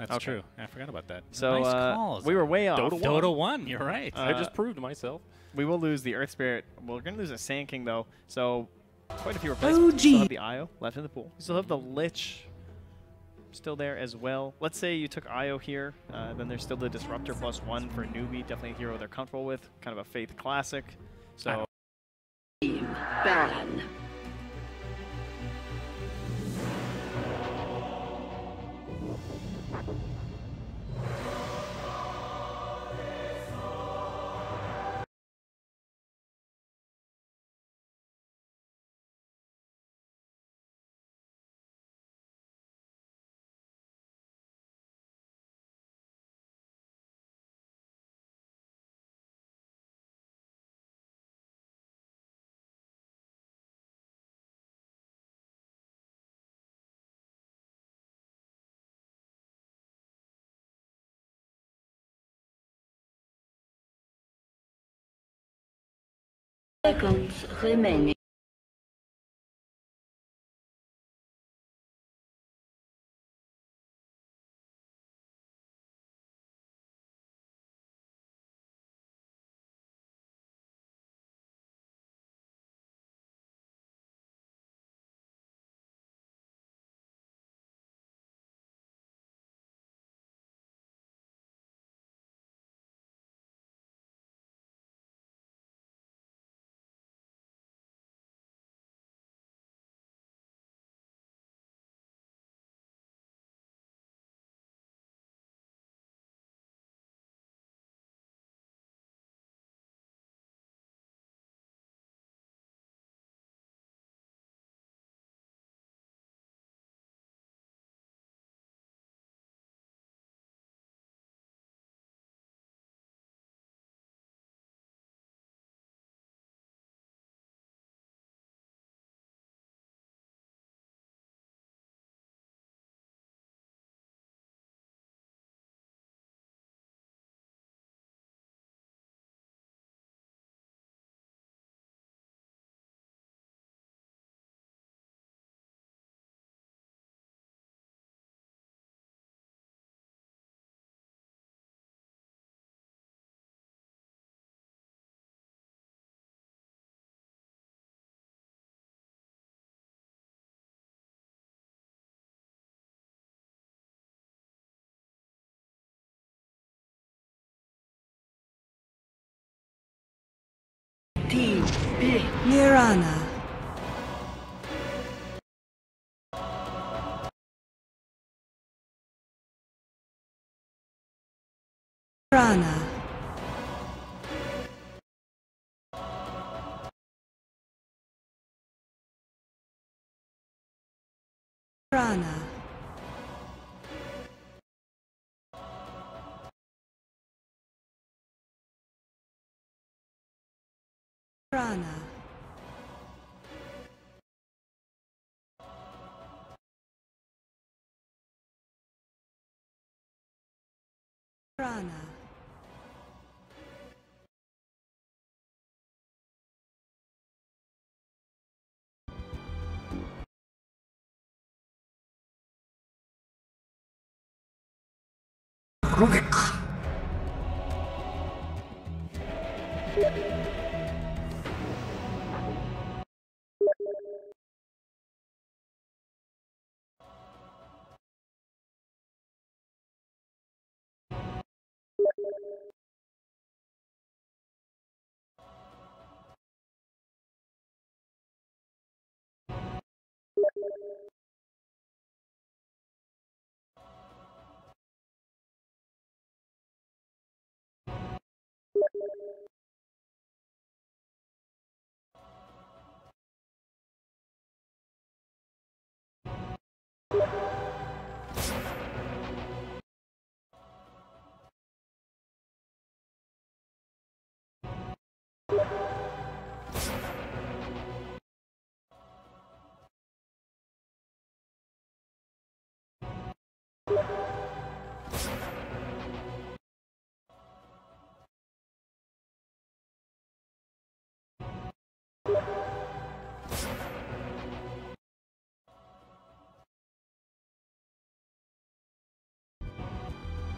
That's true. I forgot about that. So nice calls. we were way off. Dota 1, you're right. I just proved myself. We will lose the Earth Spirit. We're going to lose a Sand King, though. So quite a few replacements. We still have the Io left in the pool. We still have the Lich still there as well. Let's say you took Io here. Then there's still the Disruptor +1 for Newbee. Definitely a hero they're comfortable with. Kind of a Faith classic. So Ban. Seconds remaining. Team B. Nirana. Nirana. Nirana. Nirana. Nirana.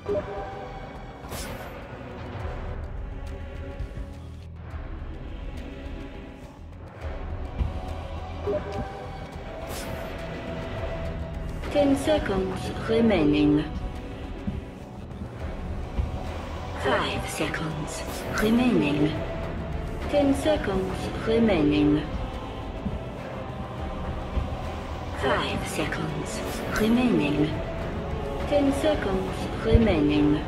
Ten seconds remaining. 5 seconds remaining. 10 seconds remaining. 5 seconds remaining. 10 seconds remaining.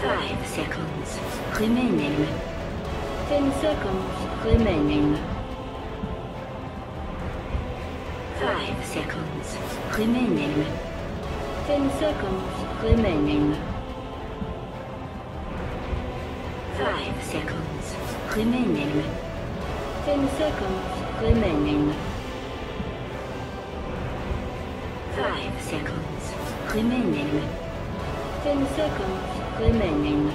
5 seconds remaining. 10 seconds remaining. 5 seconds remaining. 10 seconds remaining. 5 seconds remaining. 10 seconds remaining. 5 seconds remaining. 10 seconds remaining.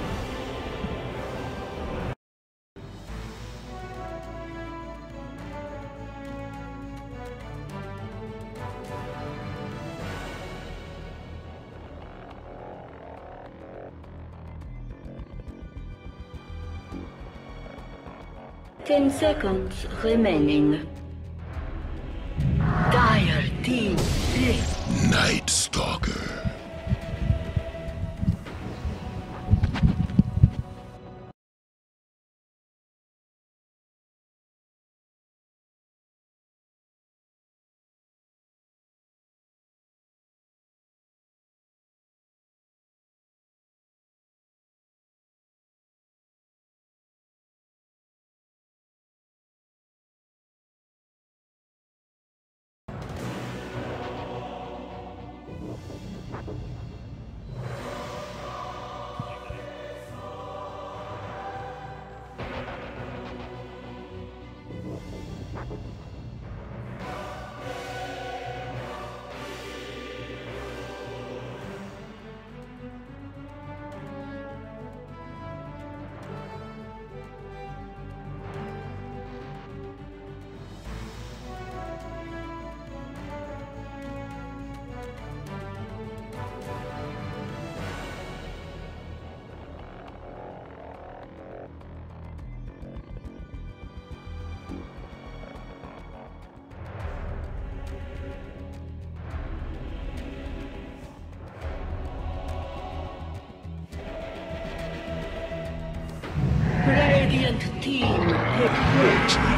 Ten seconds remaining. Dire team hit. Night Stalker. Radiant team hit.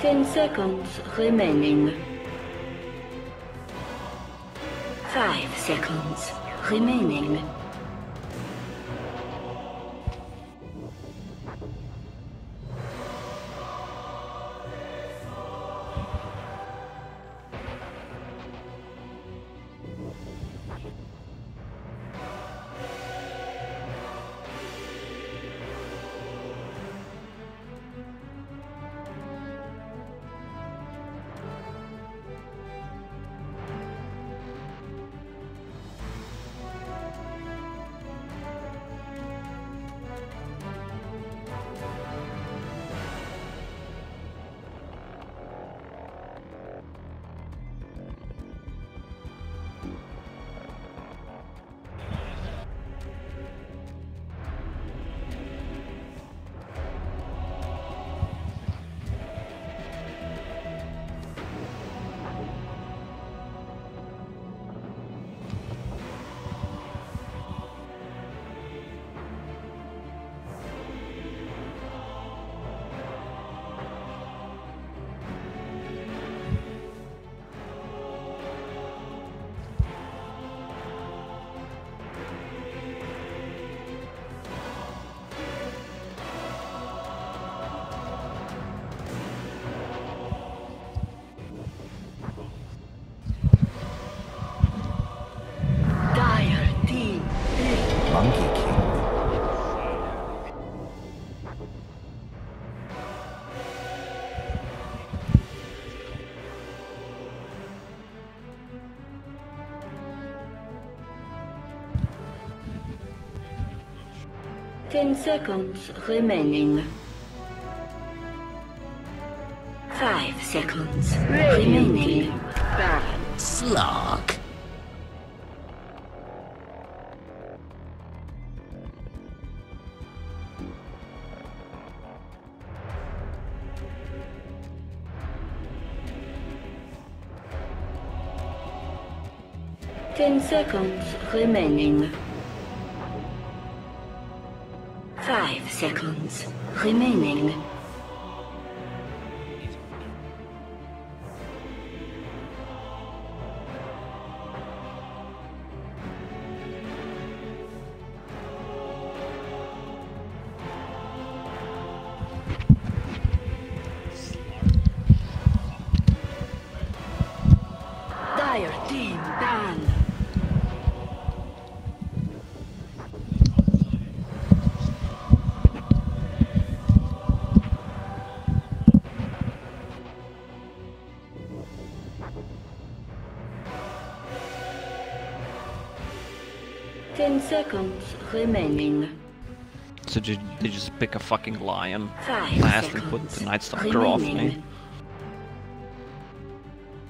10 seconds remaining. 5 seconds remaining. 10 seconds remaining. 5 seconds remaining. Slog. Ten seconds remaining. 5 seconds remaining. Dire team down. Ten seconds remaining. So did they just pick a fucking lion 5 last and put seconds the Night Stalker off me? remaining.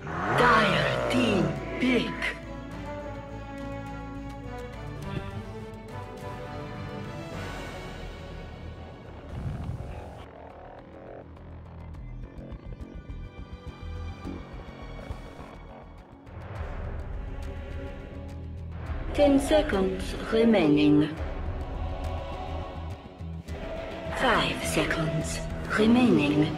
Dire team pick. Ten seconds remaining. 5 seconds remaining.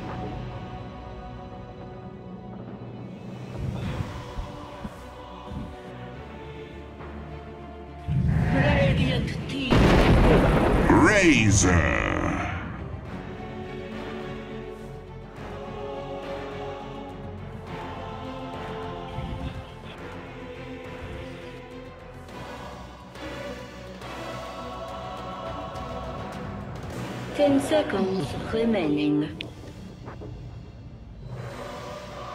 Radiant team. Razor. 10 seconds remaining.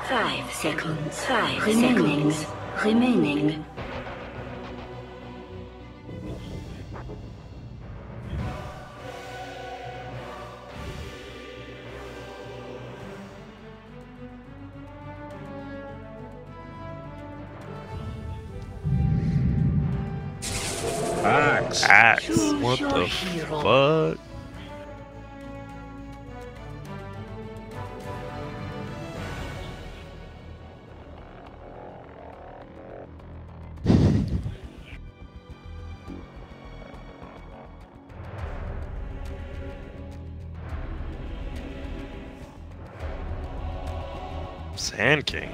5 seconds. 5 remaining. Seconds remaining. Axe. What the fuck? Sand King.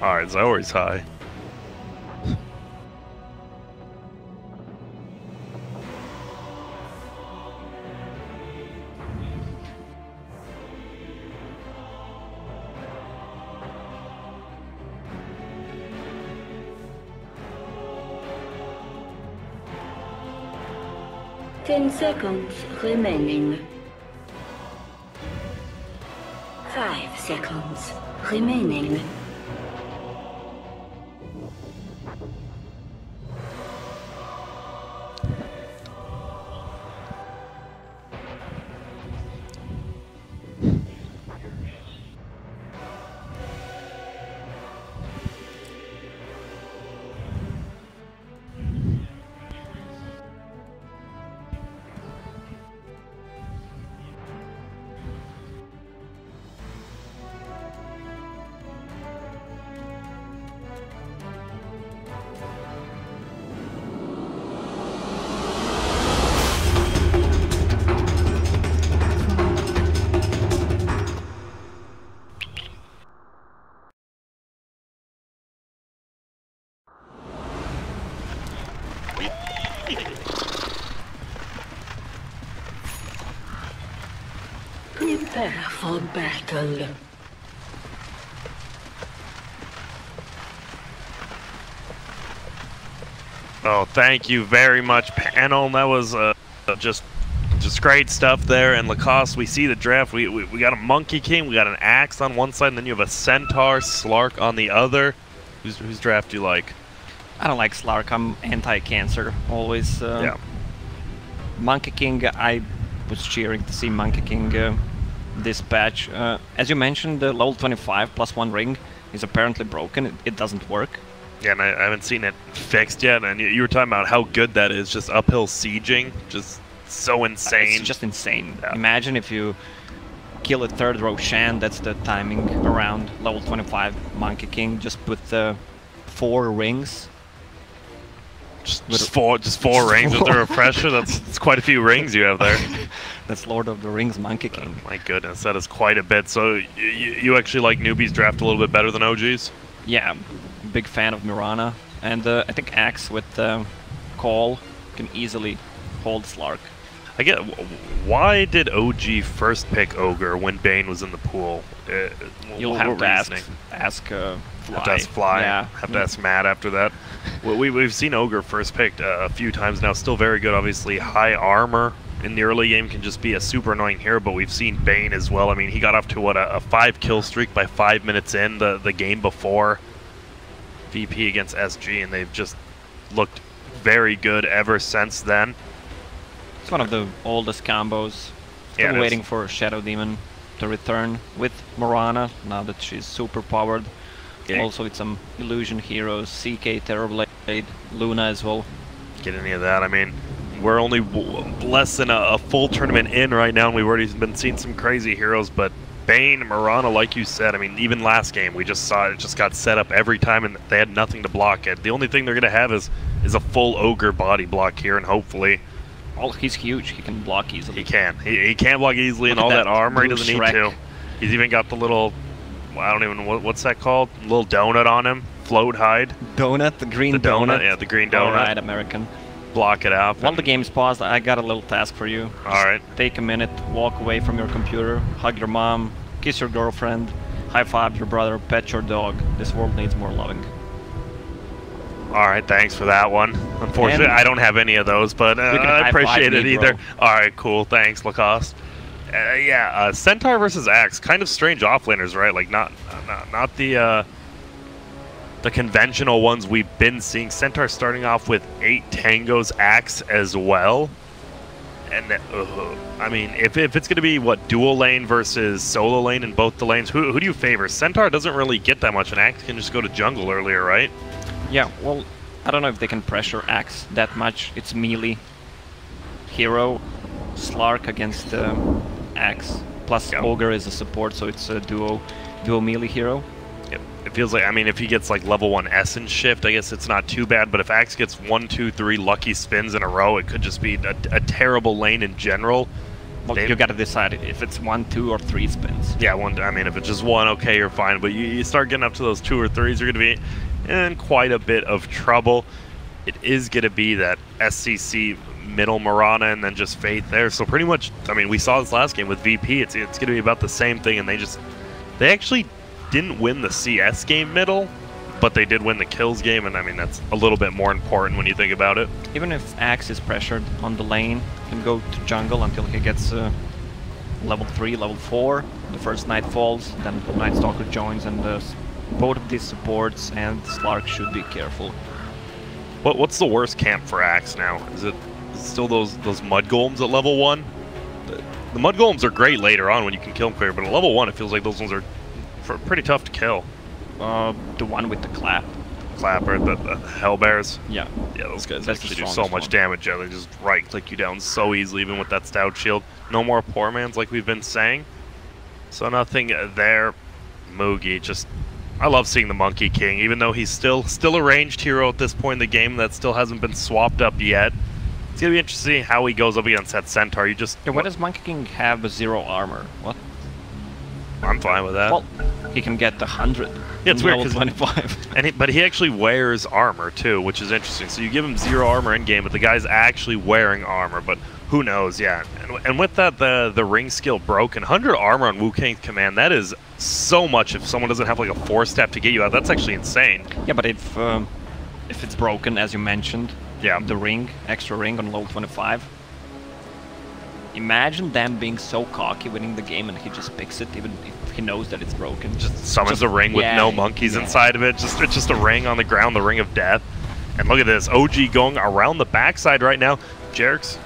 Alright, Zoe's high. Ten seconds remaining. 5 seconds remaining. Prepare for battle. Oh, thank you very much, panel. That was just great stuff there. And Lacoste, we see the draft. We got a Monkey King, we got an Axe on one side, and then you have a Centaur Slark on the other. Whose draft do you like? I don't like Slark. I'm anti-cancer. Always. Yeah. Monkey King, I was cheering to see Monkey King this patch. As you mentioned, the level 25 +1 ring is apparently broken. It doesn't work. Yeah, and I haven't seen it fixed yet. And you were talking about how good that is, just uphill sieging, just so insane. It's just insane. Yeah. Imagine if you kill a third row Shan, that's the timing around level 25 Monkey King, just with 4 rings. Just four rings with the refresher. That's quite a few rings you have there. That's Lord of the Rings Monkey King. My goodness, that is quite a bit. So you actually like Newbee's draft a little bit better than OG's? Yeah, big fan of Mirana, and I think Axe with Call can easily hold Slark. I get, why did OG first pick Ogre when Bane was in the pool? You'll have to ask Fly. Have to ask Fly. Yeah. Have to ask Matt after that. We've seen Ogre first picked a few times now. Still very good, obviously. High armor in the early game can just be a super annoying hero, but we've seen Bane as well. I mean, he got off to, what, a 5-kill streak by 5 minutes in the game before VP against SG, and they've just looked very good ever since then. It's one of the oldest combos. Still Yeah, waiting for Shadow Demon to return with Mirana, now that she's super powered. Yeah. Also with some illusion heroes, CK, Terrorblade, Luna as well. Get any of that. I mean, we're only less than a full tournament in right now, and we've already been seeing some crazy heroes, but Bane, Mirana, like you said, I mean, even last game, we just saw it just got set up every time, and they had nothing to block it. The only thing they're going to have is a full Ogre body block here, and hopefully... Oh, he's huge. He can block easily. He can. He can block easily, and all that armor, he doesn't need to. He's even got the little... I don't even know, what's that called? Little donut on him. Float hide. Donut, the green the donut. Yeah, the green donut. Alright, American. Block it out. While the game's paused, I got a little task for you. Alright. Take a minute, walk away from your computer, hug your mom, kiss your girlfriend, high-five your brother, pet your dog. This world needs more loving. Alright, thanks for that one. Unfortunately, And I don't have any of those, but I appreciate it either. Alright, cool. Thanks, Lacoste. Yeah, Centaur versus Axe, kind of strange offlaners, right? Like not the conventional ones we've been seeing. Centaur starting off with 8 tangos, Axe as well. And I mean, if it's going to be what, dual lane versus solo lane in both the lanes, who do you favor? Centaur doesn't really get that much, and Axe can just go to jungle earlier, right? Yeah, well, I don't know if they can pressure Axe that much. It's melee hero, Slark against Axe, plus Ogre is a support, so it's a duo melee hero. It feels like, I mean, if he gets like level 1 Essence Shift, I guess it's not too bad, but if Axe gets 1, 2, 3 lucky spins in a row, it could just be a terrible lane in general. Well, you gotta decide if it's 1, 2, or 3 spins. Yeah, I mean, if it's just 1, okay, you're fine, but you start getting up to those 2 or 3s, you're gonna be in quite a bit of trouble. It is gonna be that SCC middle Mirana and then just Faith there, so pretty much, I mean, we saw this last game with VP, it's gonna be about the same thing, and they actually didn't win the CS game middle, but they did win the kills game, and I mean, that's a little bit more important when you think about it. Even if Axe is pressured on the lane, he can go to jungle until he gets level 3, level 4. The first Night falls, then Night Stalker joins, and both of these supports and Slark should be careful. What's the worst camp for Axe now? Is it still those Mud Golems at level 1? The Mud Golems are great later on when you can kill them quicker, but at level 1 it feels like those ones are pretty tough to kill. The one with the Clapper, the Hellbears. Yeah. Yeah, those guys That's actually do so much damage. Yeah, they just right-click you down so easily, even with that stout shield. No more poor mans like we've been saying. So nothing there. Moogie, just... I love seeing the Monkey King, even though he's still a ranged hero at this point in the game that still hasn't been swapped up yet. It's going to be interesting how he goes up against that Centaur. Yeah, why does Monkey King have 0 armor? What? I'm fine with that. Well, he can get 100. Yeah, it's weird, 25. But he actually wears armor too, which is interesting. So you give him 0 armor in game, but the guy's actually wearing armor. But who knows? Yeah, and with that, the ring skill broken, 100 armor on Wu Kang's command. That is so much. If someone doesn't have like a 4-step to get you out, that's actually insane. Yeah, but if it's broken, as you mentioned, yeah, the ring, extra ring on level 25. Imagine them being so cocky winning the game and he just picks it even if he knows that it's broken. Just summons a ring with no monkeys inside of it. It's just a ring on the ground, the ring of death. And look at this, OG going around the backside right now. Jerks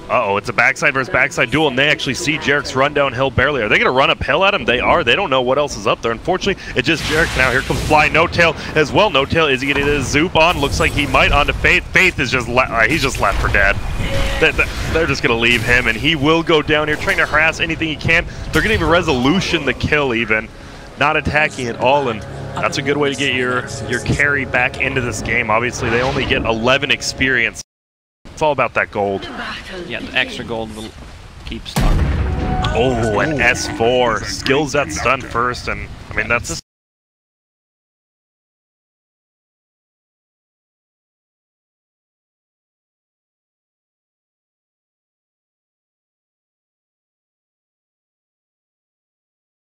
Uh-oh, it's a backside versus backside duel, and they actually see Jerick's run downhill barely. Are they going to run uphill at him? They are. They don't know what else is up there. Unfortunately, it's just Jerick now. Here comes Fly, No Tail as well. No Tail, is he going to get his Zoop on? Looks like he might onto Faith. Faith is just, he's just left for dead. They're just going to leave him, and he will go down here trying to harass anything he can. They're going to even Resolution the kill even. Not attacking at all, and that's a good way to get your carry back into this game. Obviously, they only get 11 experience. It's all about that gold. Yeah, the extra gold will keep starting. Oh, an S4. Skills that stun first, and I mean, that's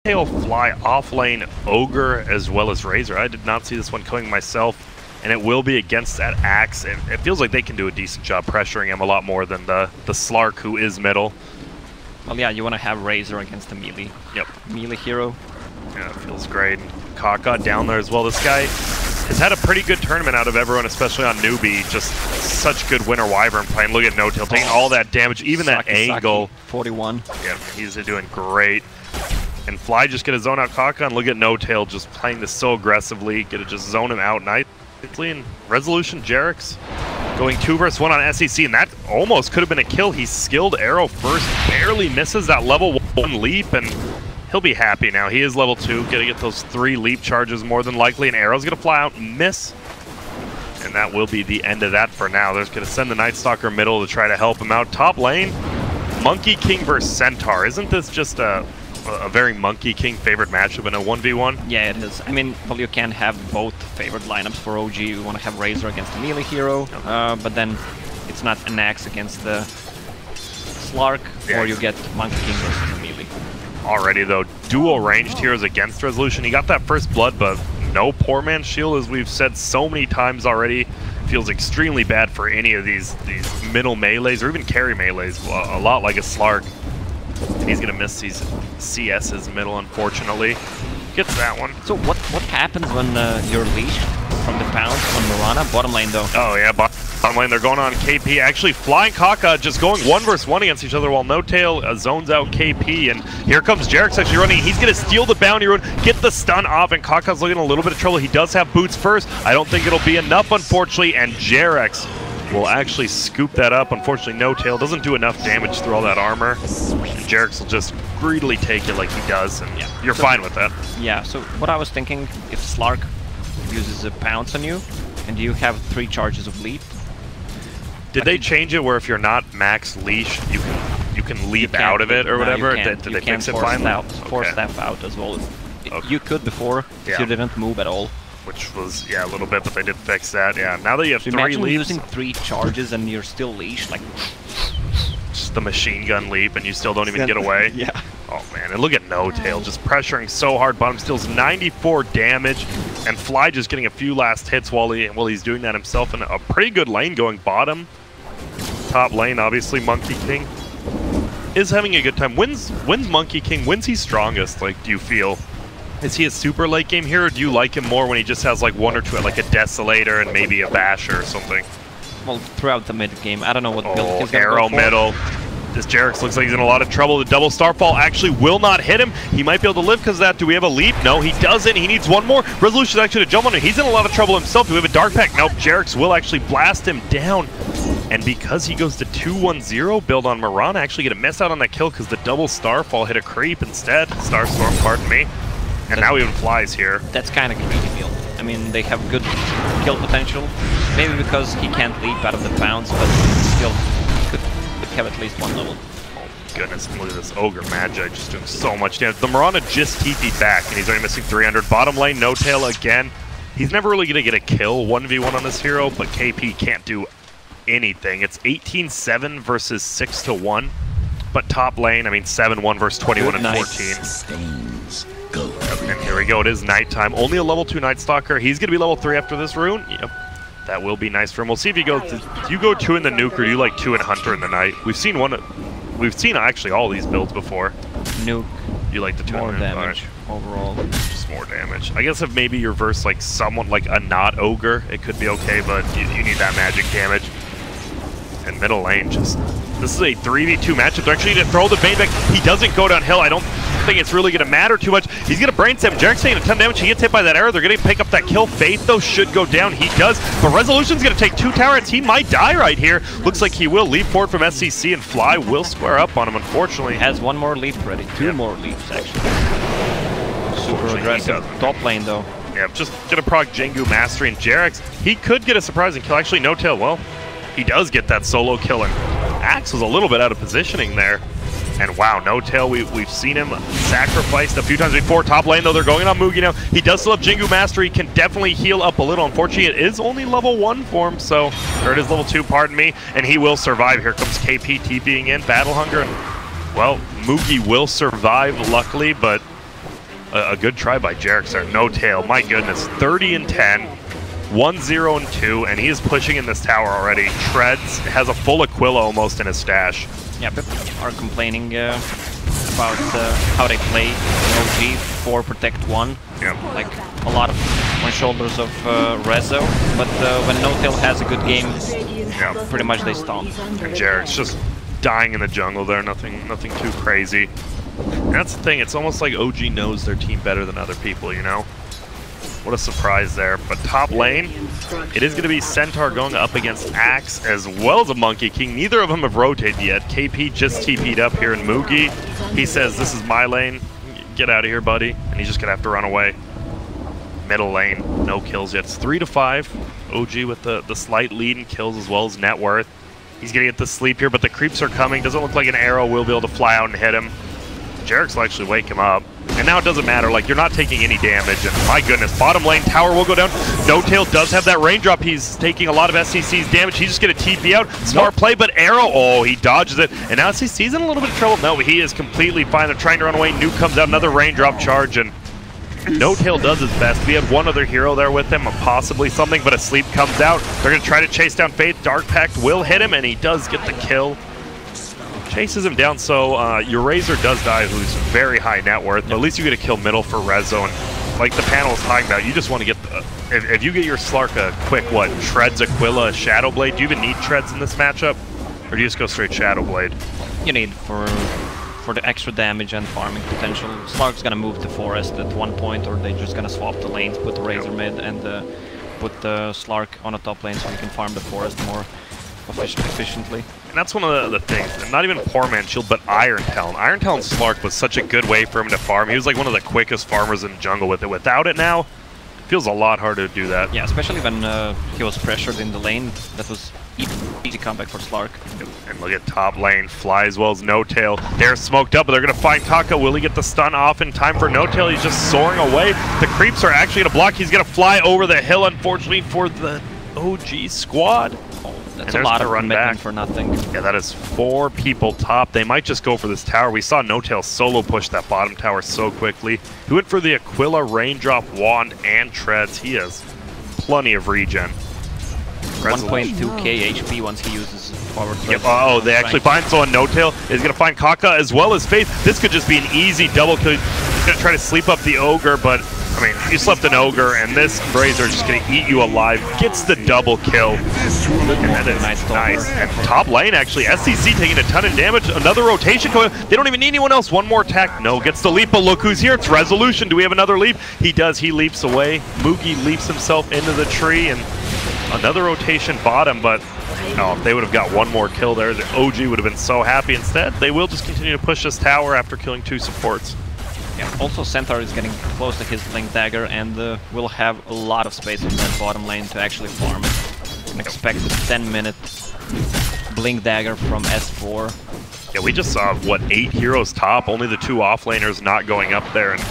Tail Fly off lane Ogre as well as Razor. I did not see this one coming myself. And it will be against that Axe, and it feels like they can do a decent job pressuring him a lot more than the Slark, who is middle. Well, yeah, you want to have Razor against the melee. Yep. Melee hero. Yeah, it feels great. Kaka down there as well. This guy has had a pretty good tournament out of everyone, especially on Newbee. Just such good Winter Wyvern playing. Look at No Tail taking all that damage, even that angle. 41. Yeah, he's doing great. And Fly just gonna zone out Kaka, and look at No Tail just playing this so aggressively. Gonna just zone him out nicely. And Resolution, Jerick's going 2 versus 1 on SEC, and that almost could have been a kill. He skilled arrow first, barely misses that level 1 leap, and he'll be happy now. He is level 2, gonna get those 3 leap charges more than likely, and arrow's gonna fly out and miss. And that will be the end of that for now. They're gonna send the Night Stalker middle to try to help him out. Top lane, Monkey King versus Centaur. Isn't this just a very Monkey King favorite matchup in a 1v1? Yeah, it is. I mean, well, you can have both favorite lineups for OG. You want to have Razor against the melee hero, but then it's not an axe against the Slark, or you get Monkey King versus the melee. Already, though, dual ranged heroes against Resolution. He got that first blood, but no poor man's shield, as we've said so many times already. Feels extremely bad for any of these middle melees, or even carry melees, a lot like a Slark. And he's going to miss these CS's middle, unfortunately. Gets that one. So what happens when you're leashed from the pounce on Mirana? Bottom lane, though. Oh, yeah, bottom lane. They're going on KP. Actually, Flying Kaka just going 1 versus 1 against each other while No Tail zones out KP. And here comes Jerick's actually running. He's going to steal the bounty rune, get the stun off, and Kaka's looking a little bit of trouble. He does have boots first. I don't think it'll be enough, unfortunately, and Jerick's will actually scoop that up. Unfortunately, No Tail doesn't do enough damage through all that armor. And Jerick's will just greedily take it like he does, and you're fine with that. Yeah, so what I was thinking, if Slark uses a pounce on you, and you have 3 charges of leap. Did they change it where if you're not max leash, you can leap out of it or whatever? Did they fix it finally? Force staff out as well. You could before, if you didn't move at all. Which was, a little bit, but they did fix that. Yeah, now that you have 3 imagine leaps. Using 3 charges and you're still leashed, like... Just the machine gun leap and you still don't even get away. Yeah. Oh man, and look at No Tail just pressuring so hard. Bottom steals 94 damage, and Fly just getting a few last hits while he's doing that himself. And a pretty good lane going bottom. Top lane, obviously, Monkey King is having a good time. When's Monkey King? When's he strongest, like, do you feel? Is he a super late game hero, or do you like him more when he just has like 1 or 2, like a Desolator and maybe a Basher or something? Well, throughout the mid game, I don't know what build he's gonna arrow go for. middle. This Jerick's looks like he's in a lot of trouble. The double Starfall actually will not hit him. He might be able to live because of that. Do we have a leap? No, he doesn't. He needs 1 more. Resolution actually to jump on him. He's in a lot of trouble himself. Do we have a Dark Pack? Nope. Jerick's will actually blast him down. And because he goes to 2-1-0 build on Mirana, actually get a miss out on that kill because the double Starfall hit a creep instead. Starstorm, pardon me. And now even Flies here. That's kind of greedy build. I mean, they have good kill potential. Maybe because he can't leap out of the pounce, but still could have at least 1 level. Oh goodness, look at this Ogre Magi just doing so much damage. The Mirana just TP'd back, and he's only missing 300. Bottom lane, No Tail again. He's never really going to get a kill 1v1 on this hero, but KP can't do anything. It's 18-7 versus 6-1. But top lane, I mean, 7-1 versus 21 and 14. Stains. Go. And here we go, it is nighttime. Only a level 2 Night Stalker. He's going to be level 3 after this rune. Yep. That will be nice for him. We'll see if he goes. Do you go 2 in the nuke, or do you like 2 in Hunter in the night? We've seen actually all these builds before. Nuke. You like the 2 more in the nuke? damage overall. Just more damage. I guess if maybe you're versus like someone like a not Ogre, it could be okay, but you need that magic damage. And middle lane just... This is a 3v2 matchup. They're actually going to throw the Bane back. He doesn't go downhill. I don't think it's really going to matter too much. He's going to brain stem. Jarek's taking a ton of damage. He gets hit by that arrow. They're going to pick up that kill. Faith, though, should go down. He does. But Resolution's going to take 2 tower hits. He might die right here. Looks like he will leap forward from SCC, and Fly will square up on him, unfortunately. He has 1 more leap ready. 2 more leaps, actually. Super aggressive. Top lane, though. Yeah, just gonna proc Jingu Mastery and Jarek's. He could get a surprising kill. Actually, No Tail, well, he does get that solo kill, and Axe was a little bit out of positioning there. And wow, No Tail, we've seen him sacrificed a few times before. Top lane, though, they're going on Mugi now. He does still have Jingu Mastery. He can definitely heal up a little. Unfortunately, it is only level 1 for him, so, or it is level 2, pardon me, and he will survive. Here comes KP TPing in, Battle Hunger, and, well, Mugi will survive, luckily, but a good try by Jarek's there. No Tail, my goodness, 30 and 10, 1-0 and 2, and he is pushing in this tower already. Treads has a full Aquila almost in his stash. Yeah, people are complaining about how they play OG for Protect 1. Yeah. Like a lot of on shoulders of Rezo, but when No Tail has a good game, Yeah. pretty much they stomp. And Jarek's just dying in the jungle there, nothing too crazy. And that's the thing, it's almost like OG knows their team better than other people, you know? What a surprise there. But top lane, it is going to be Centaur going up against Axe as well as a Monkey King. Neither of them have rotated yet. KP just TP'd up here in Mugi. He says, this is my lane. Get out of here, buddy. And he's just going to have to run away. Middle lane, no kills yet. It's 3-5. OG with the slight lead in kills as well as net worth. He's going to get the sleep here, but the creeps are coming. Doesn't look like an arrow will be able to fly out and hit him. Jarek's will actually wake him up. And now it doesn't matter, like, you're not taking any damage, and my goodness, bottom lane tower will go down. No Tail does have that raindrop. He's taking a lot of SCC's damage. He's just going to TP out. Smart play, but arrow, oh, he dodges it. And now SCC's in a little bit of trouble. No, he is completely fine. They're trying to run away. Nuke comes out, another raindrop charge, and No Tail does his best. We have one other hero there with him, possibly something, but a sleep comes out. They're going to try to chase down Faith. Dark Pact will hit him, and he does get the kill. Chases him down, so your Razor does die, who's very high net worth, but at least you get a kill middle for Rezo, and like the panel was talking about, you just want to get the, if you get your Slark a quick, what, Treads, Aquila, Shadow Blade, do you even need Treads in this matchup, or do you just go straight Shadow Blade? You need for the extra damage and farming potential. Slark's gonna move to Forest at one point, or they're just gonna swap the lanes, put the Razor mid, and put the Slark on a top lane so you can farm the Forest more efficiently. And that's one of the things, not even Poor Man's Shield, but Iron Talon. Iron Talon Slark was such a good way for him to farm. He was like one of the quickest farmers in the jungle with it. Without it now, it feels a lot harder to do that. Yeah, especially when he was pressured in the lane. That was easy comeback for Slark. And look at top lane, Fly as well as No Tail. They're smoked up, but they're going to find Taka. Will he get the stun off in time for No Tail? He's just soaring away. The creeps are actually going to block. He's going to fly over the hill, unfortunately, for the OG squad. That's a lot of commitment for nothing. Yeah, that is 4 people top. They might just go for this tower. We saw No Tail solo push that bottom tower so quickly. He went for the Aquila, Raindrop, Wand, and Treads. He has plenty of regen. 1.2k HP once he uses forward threat. Yep. Oh, they actually find someone. No Tail is going to find Kaka as well as Faith. This could just be an easy double kill. He's going to try to sleep up the Ogre, but I mean, you slept an Ogre, and this Razor is just going to eat you alive. Gets the double kill. And that is nice. And top lane, actually, SCC taking a ton of damage. Another rotation going. They don't even need anyone else. One more attack. No, gets the leap, but look who's here. It's Resolution. Do we have another leap? He does. He leaps away. Mugi leaps himself into the tree, and another rotation bottom, but oh, if they would have got one more kill there, the OG would have been so happy. Instead, they will just continue to push this tower after killing 2 supports. Yeah, also Centaur is getting close to his Blink Dagger and will have a lot of space in that bottom lane to actually farm. An expected 10-minute Blink Dagger from S4. Yeah, we just saw, what, 8 heroes top, only the 2 offlaners not going up there, and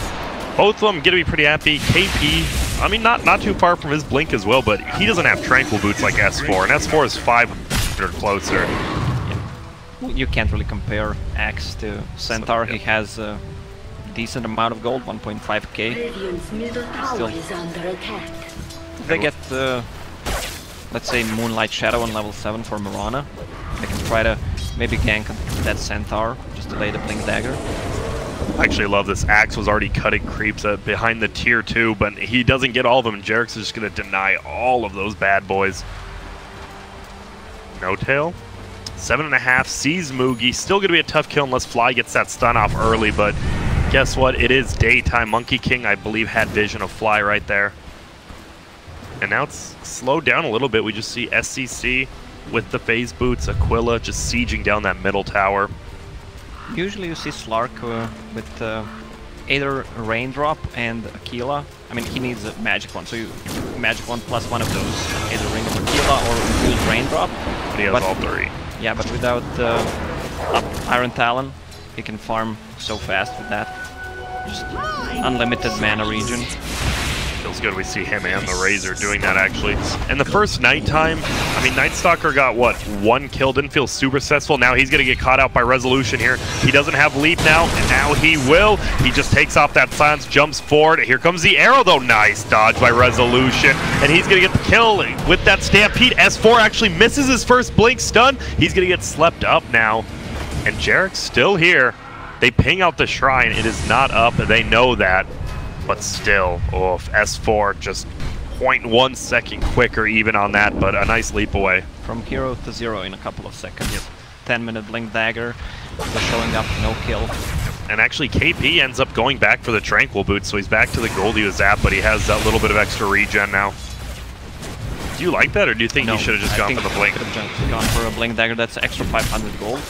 both of them going to be pretty happy. KP, I mean, not too far from his Blink as well, but he doesn't have Tranquil Boots like S4, and S4 is 500 closer. Yeah. You can't really compare Axe to Centaur. He has a decent amount of gold, 1.5k. Still, if they get, let's say, Moonlight Shadow on level 7 for Mirana, they can try to maybe gank that Centaur, just to lay the Blink Dagger. I actually love this. Axe was already cutting creeps behind the tier 2, but he doesn't get all of them, and Jarek's is just going to deny all of those bad boys. No Tail 7.5 sees Moogie. Still going to be a tough kill unless Fly gets that stun off early, but guess what? It is daytime. Monkey King, I believe, had vision of Fly right there. And now it's slowed down a little bit. We just see SCC with the phase boots, Aquila just sieging down that middle tower. Usually you see Slark with either Raindrop and Aquila. I mean, he needs a magic one, so you magic one plus one of those, either Ring of Aquila or use Raindrop. But he has all three. Yeah, but without Iron Talon, he can farm so fast with that. Just unlimited mana regen. Feels good we see him and the Razor doing that, actually. And the first nighttime, I mean, Night Stalker got, what, 1 kill, didn't feel super successful. Now he's going to get caught out by Resolution here. He doesn't have Leap now, and now he will. He just takes off that silence, jumps forward. Here comes the arrow, though. Nice dodge by Resolution. And he's going to get the kill with that Stampede. S4 actually misses his first Blink stun. He's going to get slept up now. And Jarek's still here. They ping out the Shrine. It is not up. They know that. But still, oh, S4 just 0.1 second quicker even on that, but a nice leap away. From 0 to 0 in a couple of seconds. Yep. 10-minute Blink Dagger, just showing up, no kill. And actually, KP ends up going back for the Tranquil Boot, so he's back to the gold he was at, but he has that little bit of extra regen now. Do you like that, or do you think he should have just gone for the Blink? I think he could have gone for a Blink Dagger. That's extra 500 gold.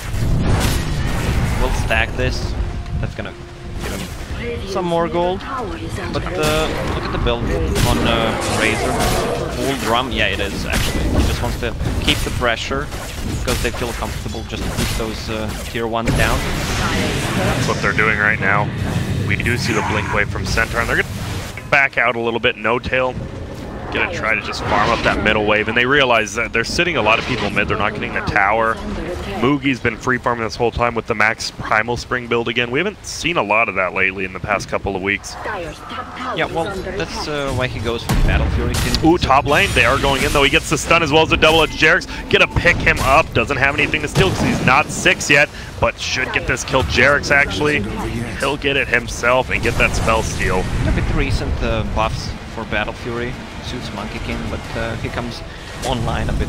We'll stack this. That's gonna give him some more gold, but look at the build on Razor. Full drum, yeah, it is actually. He just wants to keep the pressure because they feel comfortable just to push those tier 1s down. That's what they're doing right now. We do see the Blink wave from Centaur, and they're gonna back out a little bit. No Tail gonna try to just farm up that middle wave, and they realize that they're sitting a lot of people mid. They're not getting the tower. Moogie's been free farming this whole time with the max Primal Spring build again. We haven't seen a lot of that lately in the past couple of weeks. Yeah, well, that's why he goes for Battle Fury. Ooh, top lane, they are going in though. He gets the stun as well as the double edge. Jarek's gonna pick him up. Doesn't have anything to steal because he's not 6 yet, but should get this kill. Jarek's actually, he'll get it himself and get that spell steal. A bit recent buffs for Battle Fury. Suits Monkey King, but he comes online a bit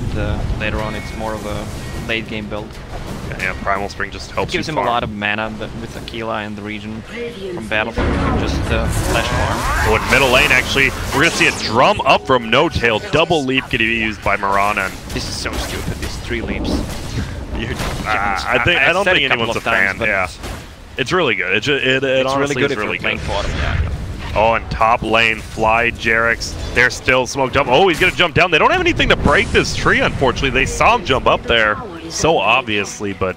later on. It's more of a late game build. Yeah, Primal Spring just helps. It gives him a lot of mana, but with Aquila and the region from Battle Fury, he can just flash farm. So in middle lane, actually, we're gonna see a drum up from No Tail. Double leap could be used by Marana. This is so stupid. These 3 leaps. I don't think anyone's a fan. Yeah, it's really good. It's honestly really good is really if you're good. playing bottom. Yeah. Oh, and top lane, Fly, Jarek's, they're still smoked up. Oh, he's going to jump down. They don't have anything to break this tree, unfortunately. They saw him jump up there so obviously, but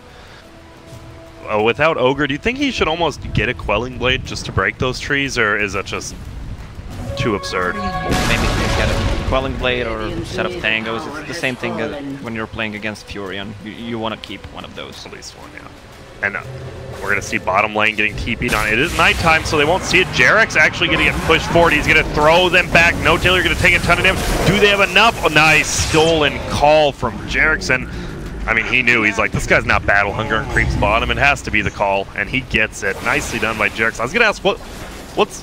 without Ogre, do you think he should almost get a Quelling Blade just to break those trees, or is that just too absurd? Maybe he's got a Quelling Blade or a set of Tangos. It's the same thing when you're playing against Furion. You want to keep one of those. At least one, yeah. And we're going to see bottom lane getting TP'd on. It is nighttime, so they won't see it. Jarek's actually going to get pushed forward. He's going to throw them back. No Tail, you're going to take a ton of damage. Do they have enough? Oh, nice stolen call from Jarekson. I mean, he knew. He's like, this guy's not battle hunger and creeps bottom. It has to be the call, and he gets it. Nicely done by Jarekson. I was going to ask, what's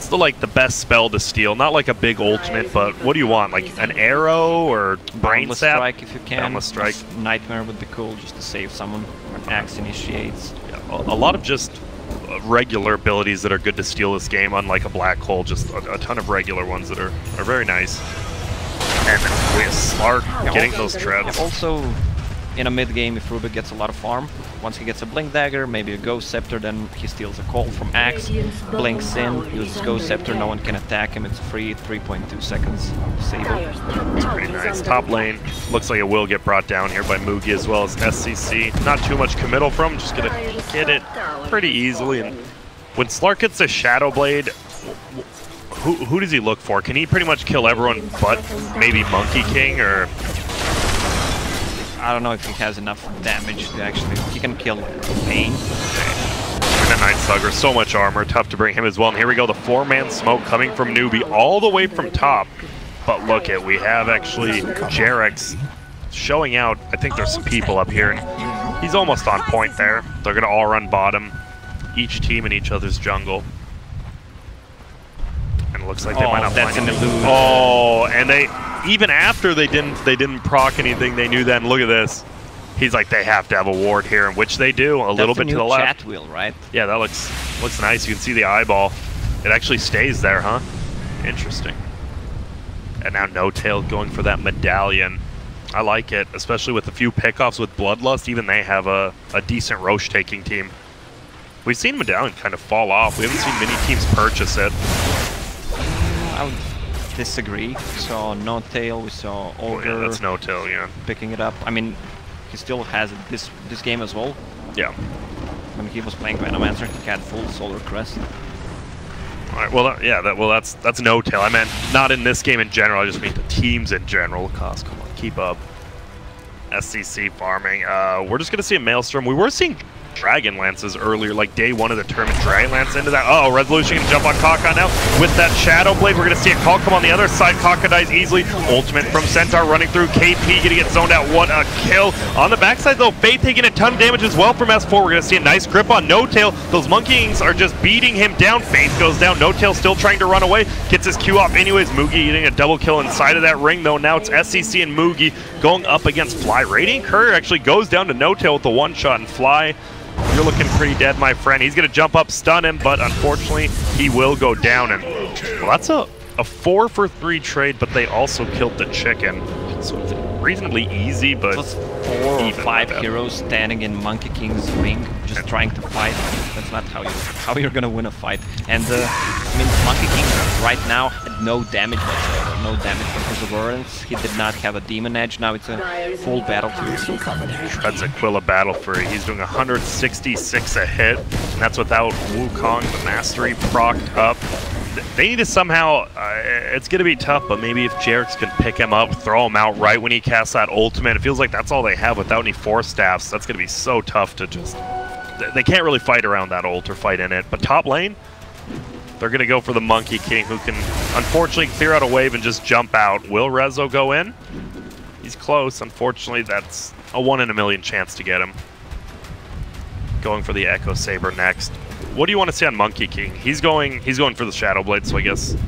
the best spell to steal? Not like a big ultimate, but what do you want? Like an arrow or brain Boundless sap? Strike if you can. Boundless Strike. Nightmare would be cool just to save someone when Axe initiates. Yeah, a lot of just regular abilities that are good to steal this game, unlike a Black Hole. Just a ton of regular ones that are very nice. And with Slark getting those treads. Yeah, also, in a mid game, if Rubik gets a lot of farm, once he gets a Blink Dagger, maybe a Ghost Scepter, then he steals a call from Axe, blinks in, uses Ghost Scepter, no one can attack him, it's free, 3.2 seconds, disable. It's pretty nice. Top lane, looks like it will get brought down here by Moogie as well as SCC. Not too much committal from him, just gonna get it pretty easily. And when Slark gets a Shadow Blade, who does he look for? Can he pretty much kill everyone but maybe Monkey King, or...? I don't know if he has enough damage to actually... He can kill Pain. And the Night Slugger, so much armor, tough to bring him as well. And here we go, the 4-man smoke coming from Newbee all the way from top. But look at, we have actually Jarek's showing out. I think there's some people up here, and he's almost on point there. They're going to all run bottom, each team in each other's jungle. And it looks like they might not that's find an illusion. Oh, and they... Even after they didn't proc anything, they knew then. Look at this. He's like, they have to have a ward here, and which they do, a little bit to the left. Chat wheel, right? Yeah, that looks nice. You can see the eyeball. It actually stays there, huh? Interesting. And now No Tail going for that medallion. I like it, especially with a few pickoffs with Bloodlust. Even they have a decent Roche taking team. We've seen Medallion kind of fall off. We haven't seen many teams purchase it. I would disagree. We saw No Tail, we saw Ogre. Oh, yeah, that's No Tail, yeah. Picking it up. I mean, he still has it this game as well. Yeah. When he was playing Venomancer, he had full Solar Crest. All right, well, that's No Tail. I meant not in this game in general. I just mean the teams in general. Cost, come on, keep up. SCC farming. We're just gonna see a Maelstrom. We were seeing Dragon Lances earlier, like day one of the tournament. Dragon Lance into that. Uh oh, Resolution can jump on Kaka now. With that Shadow Blade, we're going to see a call come on the other side. Kaka dies easily. Ultimate from Centaur running through. KP going to get zoned out. What a kill. On the backside, though, Faith taking a ton of damage as well from S4. We're going to see a nice grip on No Tail. Those Monkeys are just beating him down. Faith goes down. No Tail still trying to run away. Gets his Q off anyways. Mugi getting a double kill inside of that ring, though. Now it's SCC and Mugi going up against Fly. Radiant Courier actually goes down to No Tail with the one shot, and Fly, you're looking pretty dead, my friend. He's going to jump up, stun him, but unfortunately, he will go down. And well, that's a 4-for-3 trade, but they also killed the chicken. So it's reasonably easy, but... Plus 4 or 5 heroes standing in Monkey King's ring, just trying to fight. That's not how you're going to win a fight. And, I mean, Monkey King right now had no damage whatsoever. No damage from Perseverance. He did not have a Demon Edge. Now it's a full battle to Shreds Aquila Battle Fury. He's doing 166 a hit, and that's without Wukong, the Mastery procced up. They need to somehow, it's going to be tough, but maybe if Jarex can pick him up, throw him out right when he casts that ultimate. It feels like that's all they have without any Force Staffs. That's going to be so tough to just... They can't really fight around that ult or fight in it. But top lane, they're going to go for the Monkey King, who can unfortunately clear out a wave and just jump out. Will Rezo go in? He's close. Unfortunately, that's a 1 in a million chance to get him. Going for the Echo Saber next. What do you want to see on Monkey King? He's going for the Shadow Blade, so I guess it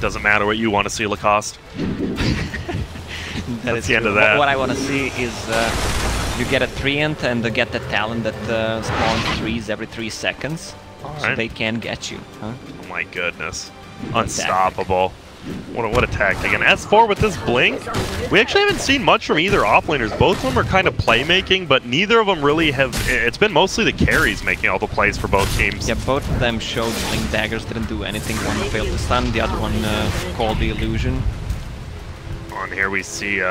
doesn't matter what you want to see, Lacoste. That's the end of that. What I want to see is you get a Treant and get the talent that spawns 3s every 3 seconds, so they can get you. Huh? Oh my goodness. Unstoppable. What a tactic. And S4 with this blink, we actually haven't seen much from either offlaners. Both of them are kind of playmaking, but neither of them really have... It's been mostly the carries making all the plays for both teams. Yeah, both of them showed blink daggers, didn't do anything. One failed to stun, the other one called the illusion. On here we see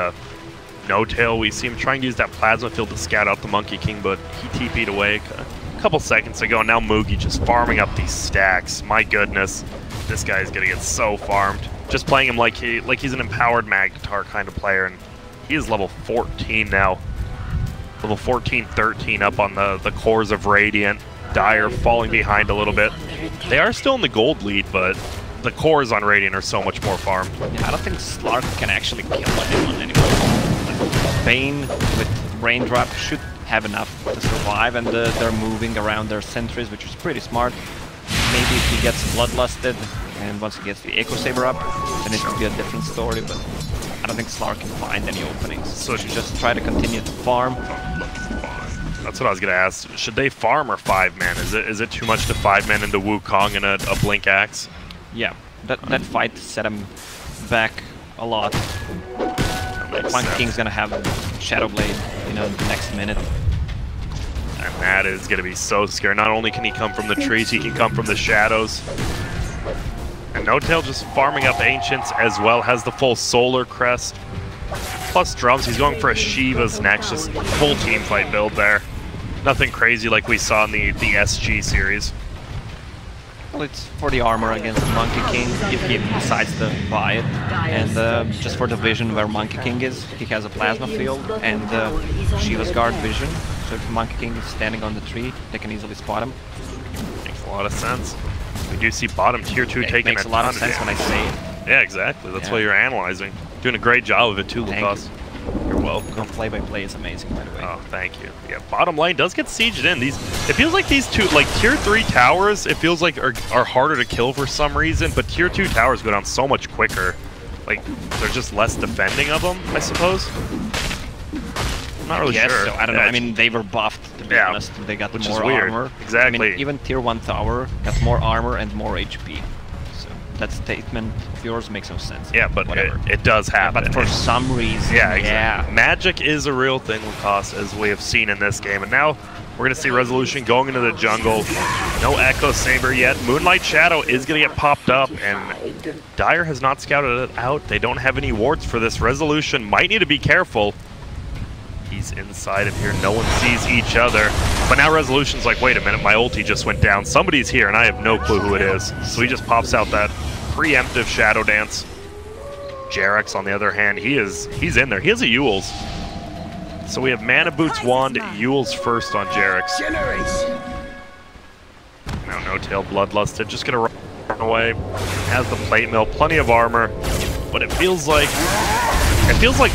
No Tail. We see him trying to use that plasma field to scout out the Monkey King, but he TP'd away a couple seconds ago. Now Mugi just farming up these stacks. My goodness, this guy is gonna get so farmed. Just playing him like he's an empowered Magnetar kind of player, and he is level 14 now. Level 14, 13 up on the cores of Radiant. Dire falling behind a little bit. They are still in the gold lead, but the cores on Radiant are so much more farmed. Yeah, I don't think Slark can actually kill anyone anymore. Bane with Raindrop should have enough to survive, and they're moving around their sentries, which is pretty smart. Maybe if he gets Bloodlusted, and once he gets the Echo Saber up, then it could be a different story, but I don't think Slark can find any openings. So he should just try to continue to farm. That's what I was going to ask. Should they farm or 5-man? Is it too much to 5-man into Wukong and a Blink Axe? Yeah, that fight set him back a lot. Monkey King's going to have Shadow Blade, you know, the next minute. And that is going to be so scary. Not only can he come from the trees, he can come from the shadows. And No Tail just farming up Ancients as well, has the full Solar Crest. Plus drums, he's going for a Shiva's next, just full team fight build there. Nothing crazy like we saw in the SG series. Well, it's for the armor against the Monkey King, if he decides to buy it. And just for the vision where Monkey King is, he has a Plasma Field and Shiva's Guard vision. So if Monkey King is standing on the tree, they can easily spot him. Makes a lot of sense. We do see bottom tier 2 taking makes a lot of sense when I say it. Yeah, exactly. That's what you're analyzing. Doing a great job of it too, Lucas. You're welcome. Your play-by-play is amazing, by the way. Oh, thank you. Yeah, bottom lane does get sieged in. It feels like these two, like tier 3 towers, it feels like are harder to kill for some reason, but tier 2 towers go down so much quicker. Like, there's just less defending of them, I suppose. I'm not really Yes, sure. so I don't know. Yeah, I mean, they were buffed, to be Yeah, honest. They got which is more weird. armor. Exactly. I mean, even tier 1 tower got more armor and more HP. So that statement of yours makes no sense. yeah, but whatever. it does happen. But for some reason, yeah, exactly. Magic is a real thing with Cost, as we have seen in this game. And now we're going to see Resolution going into the jungle. No Echo Saber yet. Moonlight Shadow is going to get popped up, and Dire has not scouted it out. They don't have any wards for this. Resolution might need to be careful. He's inside of here. No one sees each other. But now Resolution's like, wait a minute, my ulti just went down. Somebody's here, and I have no clue who it is. So he just pops out that preemptive Shadow Dance. Jarex, on the other hand, he's in there. He has a Yules. So we have Mana Boots Wand, Yules first on Jarex. Now No Tail Bloodlusted, just gonna run away. Has the plate mill, plenty of armor, but it feels like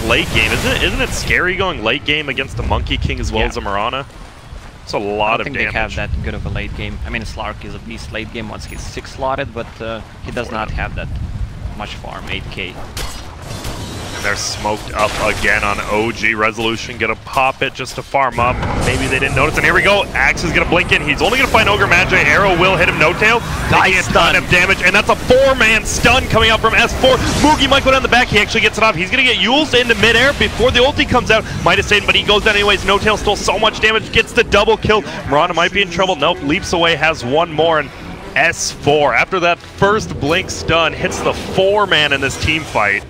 late game, isn't it scary going late game against the Monkey King as well as a Mirana? It's a lot of damage. I don't think they have that good of a late game. I mean, Slark is at least late game once he's 6 slotted, but he does not have that much farm, 8k. And they're smoked up again on OG. Resolution gonna pop it just to farm up. Maybe they didn't notice, and here we go. Axe is gonna blink in. He's only gonna find Ogre Magi. Arrow will hit him, no tail. Taking a ton of damage, and that's a 4-man stun coming out from S4. Moogie might go down the back. He actually gets it off. He's gonna get Yules into midair before the ulti comes out. Might have stayed, but he goes down anyways. No tail stole so much damage, gets the double kill. Mirana might be in trouble. Nope, leaps away, has one more, and S4, after that first blink stun, hits the 4-man in this team fight.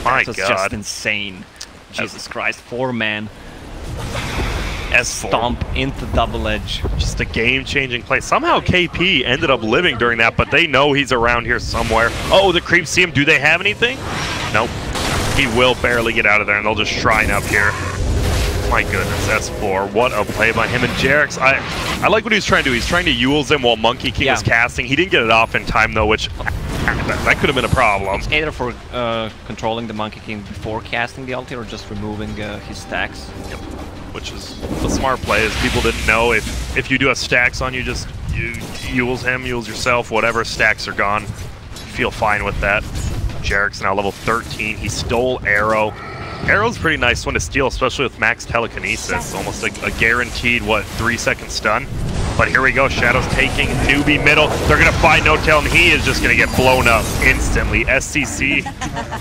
My That's God. just insane. Jesus Christ, 4-man. S4. Stomp into double edge. Just a game-changing play. Somehow KP ended up living during that, but they know he's around here somewhere. Oh, the creeps see him. Do they have anything? Nope. He will barely get out of there, and they'll just shrine up here. My goodness, S4. What a play by him and Jarex. I like what he was trying to do. He's trying to Yules him while Monkey King was casting. He didn't get it off in time, though, which that could have been a problem. It's either for controlling the Monkey King before casting the ulti or just removing his stacks. Yep. Which is the smart play, is people didn't know if you do have stacks on you, just Yules him, Yules yourself, whatever, stacks are gone. You feel fine with that. Jarex now level 13. He stole Arrow. Arrow's a pretty nice one to steal, especially with max telekinesis. Almost like a guaranteed, 3-second stun. But here we go, Shadow's taking Newbee middle. They're gonna find No Tail, and he is just gonna get blown up instantly. SCC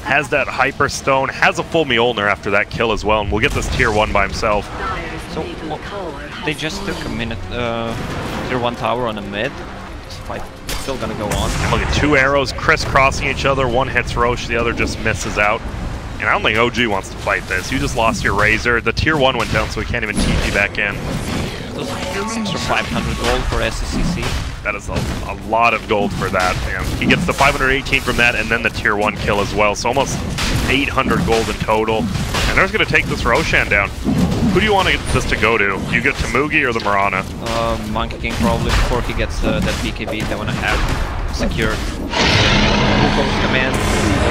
has that Hyper Stone, has a full Mjolnir after that kill as well, and we'll get this tier 1 by himself. So, they just took a minute, tier 1 tower on a mid. This fight still gonna go on. And look at 2 arrows crisscrossing each other. One hits Roche, the other just misses out. And I don't think OG wants to fight this. You just lost your Razor. The tier 1 went down, so we can't even TP back in. Extra 500 gold for SCC. That is a lot of gold for that. Man. He gets the 518 from that, and then the tier 1 kill as well. So almost 800 gold in total. And they're going to take this Roshan down. Who do you want this to go to? Do you get to Moogie or the Mirana? Monkey King probably, before he gets that BKB they want to have secured. Command,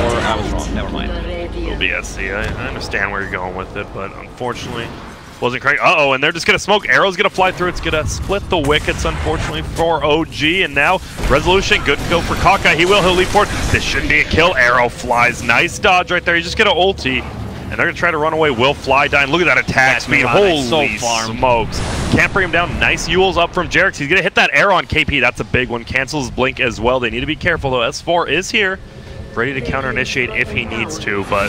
or I was wrong, never mind. It'll be SC. I understand where you're going with it, but unfortunately wasn't correct. Uh-oh, and they're just going to smoke. Arrow's going to fly through. It's going to split the wickets, unfortunately, for OG. And now Resolution, good kill for Kaka. He'll leap forward. This shouldn't be a kill. Arrow flies. Nice dodge right there. He's just going to ulti. And they're going to try to run away. Will fly down. Look at that attack speed. Holy smokes. Can't bring him down. Nice Yules up from Jarex. He's going to hit that arrow on KP. That's a big one. Cancels Blink as well. They need to be careful, though. S4 is here, ready to counter-initiate if he needs to. But,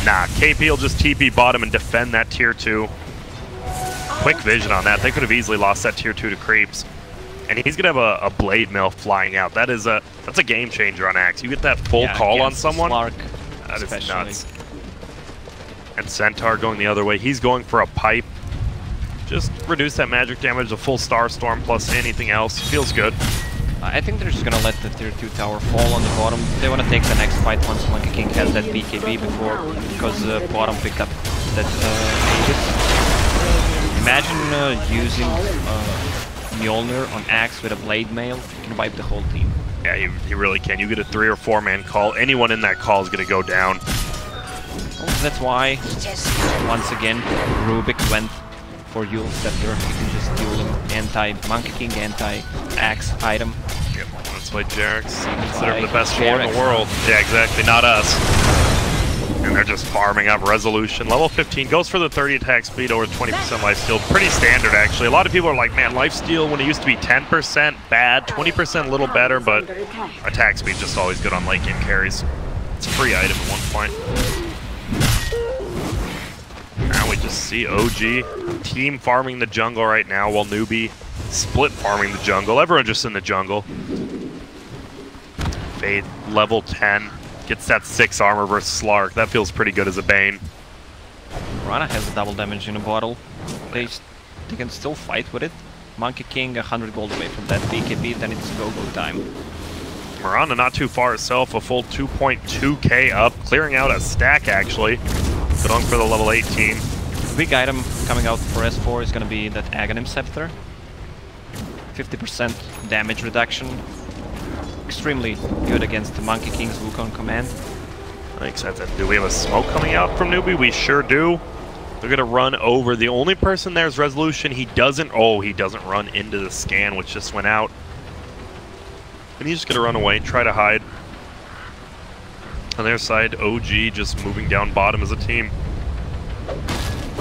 nah. KP will just TP bottom and defend that tier 2. Quick vision on that. They could have easily lost that tier 2 to creeps. And he's going to have a blade mill flying out. That's a game changer on Axe. You get that full call on someone. Slark, that is nuts. And Centaur going the other way. He's going for a pipe. Just reduce that magic damage, a full Star Storm plus anything else. Feels good. I think they're just gonna let the tier 2 tower fall on the bottom. They want to take the next fight once Monkey King has that BKB because bottom picked up that Aegis. Imagine using Mjolnir on Axe with a blade mail. You can wipe the whole team. Yeah, he really can. You get a 3 or 4-man call. Anyone in that call is gonna go down. Well, that's why, once again, Rubik went for Yule Scepter. You can just duel him anti-Monkey King, anti-Axe item. Yep, that's why Jarex considered the best war in the world. Yeah, exactly, not us. And they're just farming up resolution. Level 15 goes for the 30 attack speed over 20% lifesteal. Pretty standard, actually. A lot of people are like, man, lifesteal when it used to be 10% bad, 20% a little better, but attack speed just always good on late game carries. It's a free item at one point. Now we just see OG team farming the jungle right now, while Newbee split farming the jungle. Everyone just in the jungle. Fade level 10. Gets that 6 armor versus Slark. That feels pretty good as a Bane. Mirana has a double damage in a bottle. They can still fight with it. Monkey King 100 gold away from that BKB, then it's go-go time. Mirana not too far itself, a full 2.2k up, clearing out a stack actually. Going for the level 18. The big item coming out for S4 is going to be that Aghanim Scepter. 50% damage reduction. Extremely good against the Monkey King's Wukong command. Makes sense. And do we have a smoke coming out from Newbee? We sure do. They're gonna run over. The only person there is Resolution. He doesn't run into the scan, which just went out. And he's just gonna run away, try to hide. On their side, OG just moving down bottom as a team.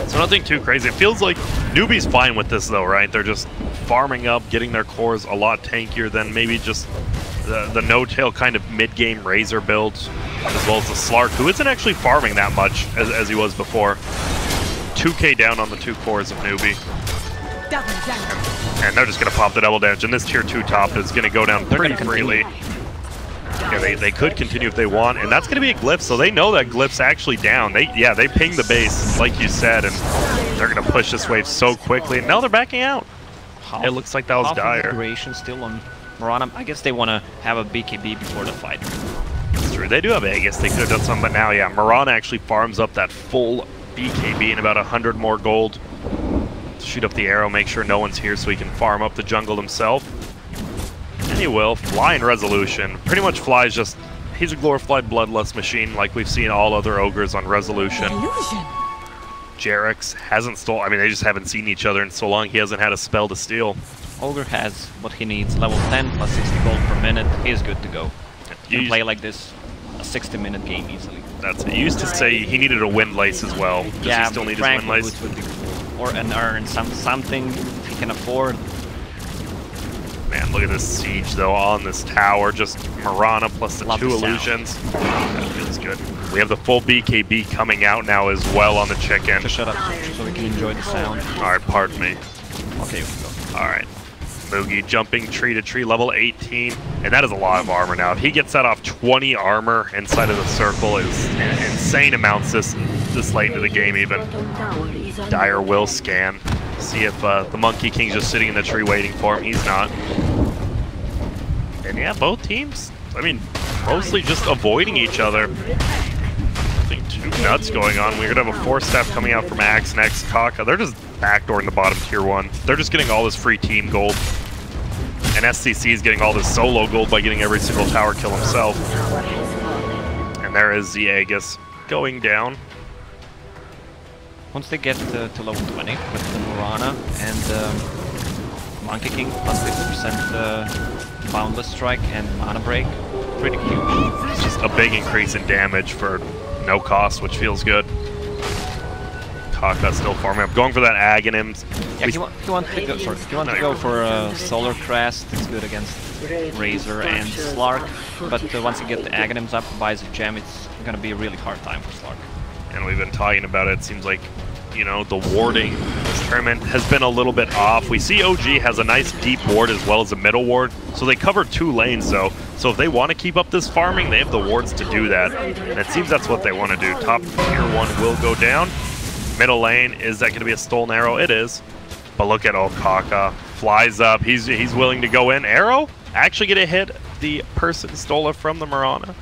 So nothing too crazy. It feels like Newbee's fine with this though, right? They're just farming up, getting their cores a lot tankier than maybe just the no-tail kind of mid-game Razor build, as well as the Slark, who isn't actually farming that much as he was before. 2k down on the 2 cores of Newbee. And they're just going to pop the double damage, and this tier 2 top is going to go down pretty freely. Yeah, they could continue if they want, and that's going to be a Glyph, so they know that Glyph's actually down. They ping the base, like you said, and they're going to push this wave so quickly, and now they're backing out. It looks like that was dire. Duration still on Mirana. I guess they want to have a BKB before the fight. That's true. They do have Aegis. They could have done something, but now, yeah, Mirana actually farms up that full BKB and about 100 more gold. Shoot up the arrow, make sure no one's here so he can farm up the jungle himself. And he will. Fly in Resolution. Pretty much Fly's just... he's a glorified bloodlust machine like we've seen all other ogres on Resolution. Jarex hasn't stolen... I mean, they just haven't seen each other in so long. He hasn't had a spell to steal. Ogre has what he needs. Level 10 plus 60 gold per minute. He's good to go. You can play like this a 60-minute game easily. That's it. You used to say he needed a Windlace as well. Does he still need his Windlace? Would be cool. Or an urn, something if he can afford. Man, look at this siege though on this tower. Just Mirana plus the 2 illusions. That feels good. We have the full BKB coming out now as well on the chicken. Just shut up so we can enjoy the sound. Alright, pardon me. Okay, we go. Alright. Moogie jumping tree to tree, level 18. And that is a lot of armor now. If he gets that off 20 armor inside of the circle, is insane amounts this late into the game even. Dire will scan. See if the Monkey King's just sitting in the tree waiting for him. He's not. And yeah, both teams, I mean, mostly just avoiding each other. Nothing too nuts going on. We're going to have a 4-step coming out from Axe next. Kaka, they're just backdooring the bottom tier 1. They're just getting all this free team gold. And SCC is getting all this solo gold by getting every single tower kill himself. And there is the Aegis going down. Once they get to level 20 with the Mirana and Monkey King plus 50% Boundless Strike and Mana Break, pretty huge. It's just a big increase in damage for no cost, which feels good. Kaka still farming up, going for that Aghanim. Yeah, he wants to go for Solar Crest. It's good against Razor and Slark, but once you get the Aghanims up, buys a gem, it's gonna be a really hard time for Slark. And we've been talking about it. It seems like, you know, the warding this tournament has been a little bit off. We see OG has a nice deep ward as well as a middle ward, so they cover 2 lanes though. So if they want to keep up this farming, they have the wards to do that. And it seems that's what they want to do. Top tier 1 will go down. Middle lane, is that going to be a stolen arrow? It is. But look at Kaka. Flies up. He's willing to go in. Arrow? Actually going to hit the person stole it from the Mirana.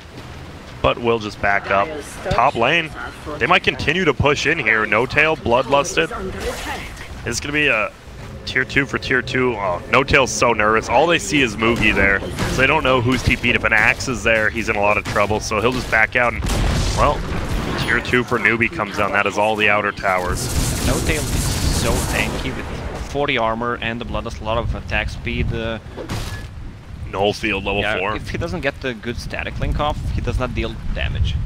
But we'll just back up. Top lane, they might continue to push in here. No Tail, Bloodlusted. It's going to be a tier 2 for tier 2. Oh, No Tail's so nervous. All they see is Moogie there. So they don't know who's TP'd. If an Axe is there, he's in a lot of trouble. So he'll just back out and, well, tier 2 for Newbee comes down. That is all the outer towers. No Tail is so tanky with 40 armor and the Bloodlust, a lot of attack speed. Null field level 4. If he doesn't get the good static link off, he does not deal damage.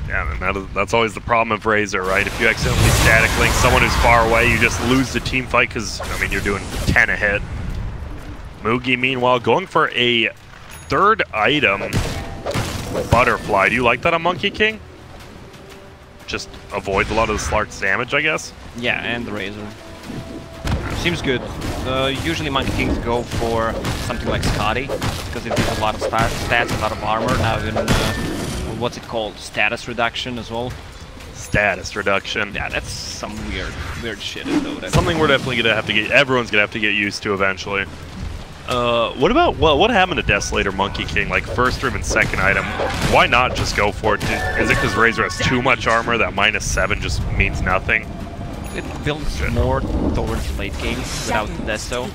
Yeah, man, that's always the problem of Razor, right? If you accidentally static link someone who's far away, you just lose the team fight because, I mean, you're doing 10 a hit. Mugi, meanwhile, going for a third item, Butterfly. Do you like that on Monkey King? Just avoids a lot of the Slark's damage, I guess? Yeah, and the Razor. Seems good. Usually Monkey Kings go for something like Scotty, because it gives a lot of stats, a lot of armor. Now even, what's it called? Status reduction as well. Status reduction. Yeah, that's some weird shit though. Something we're definitely gonna have to get, everyone's gonna have to get used to eventually. What about, well, what happened to Desolator Monkey King? Like, first room and second item. Why not just go for it? Is it because Razor has too much armor that -7 just means nothing? It builds more towards late game without the Desto.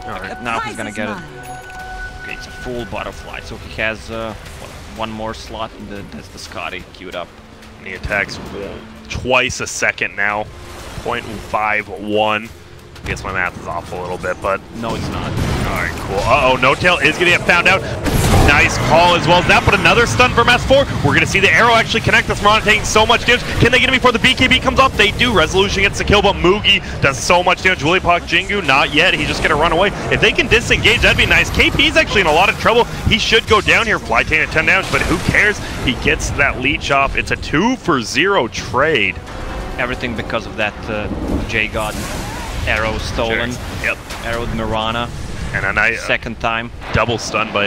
Alright, now he's gonna get it. Okay, it's a full Butterfly, so he has one more slot, and that's the Scotty queued up. And he attacks twice a second now. 0.51. I guess my math is off a little bit, but... No, it's not. Alright, cool. Uh-oh, No Tail is gonna get found out. Nice call as well as that, but another stun from S4. We're gonna see the arrow actually connect. This Mirana taking so much damage. Can they get him before the BKB comes off? They do. Resolution gets the kill, but Mugi does so much damage. Woollypock Jingu, not yet. He's just gonna run away. If they can disengage, that'd be nice. KP's actually in a lot of trouble. He should go down here. Flytain at 10 damage, but who cares? He gets that leech off. It's a 2-for-0 trade. Everything because of that J-God arrow stolen. Yep. Arrowed Mirana. And a nice second time. Double stun by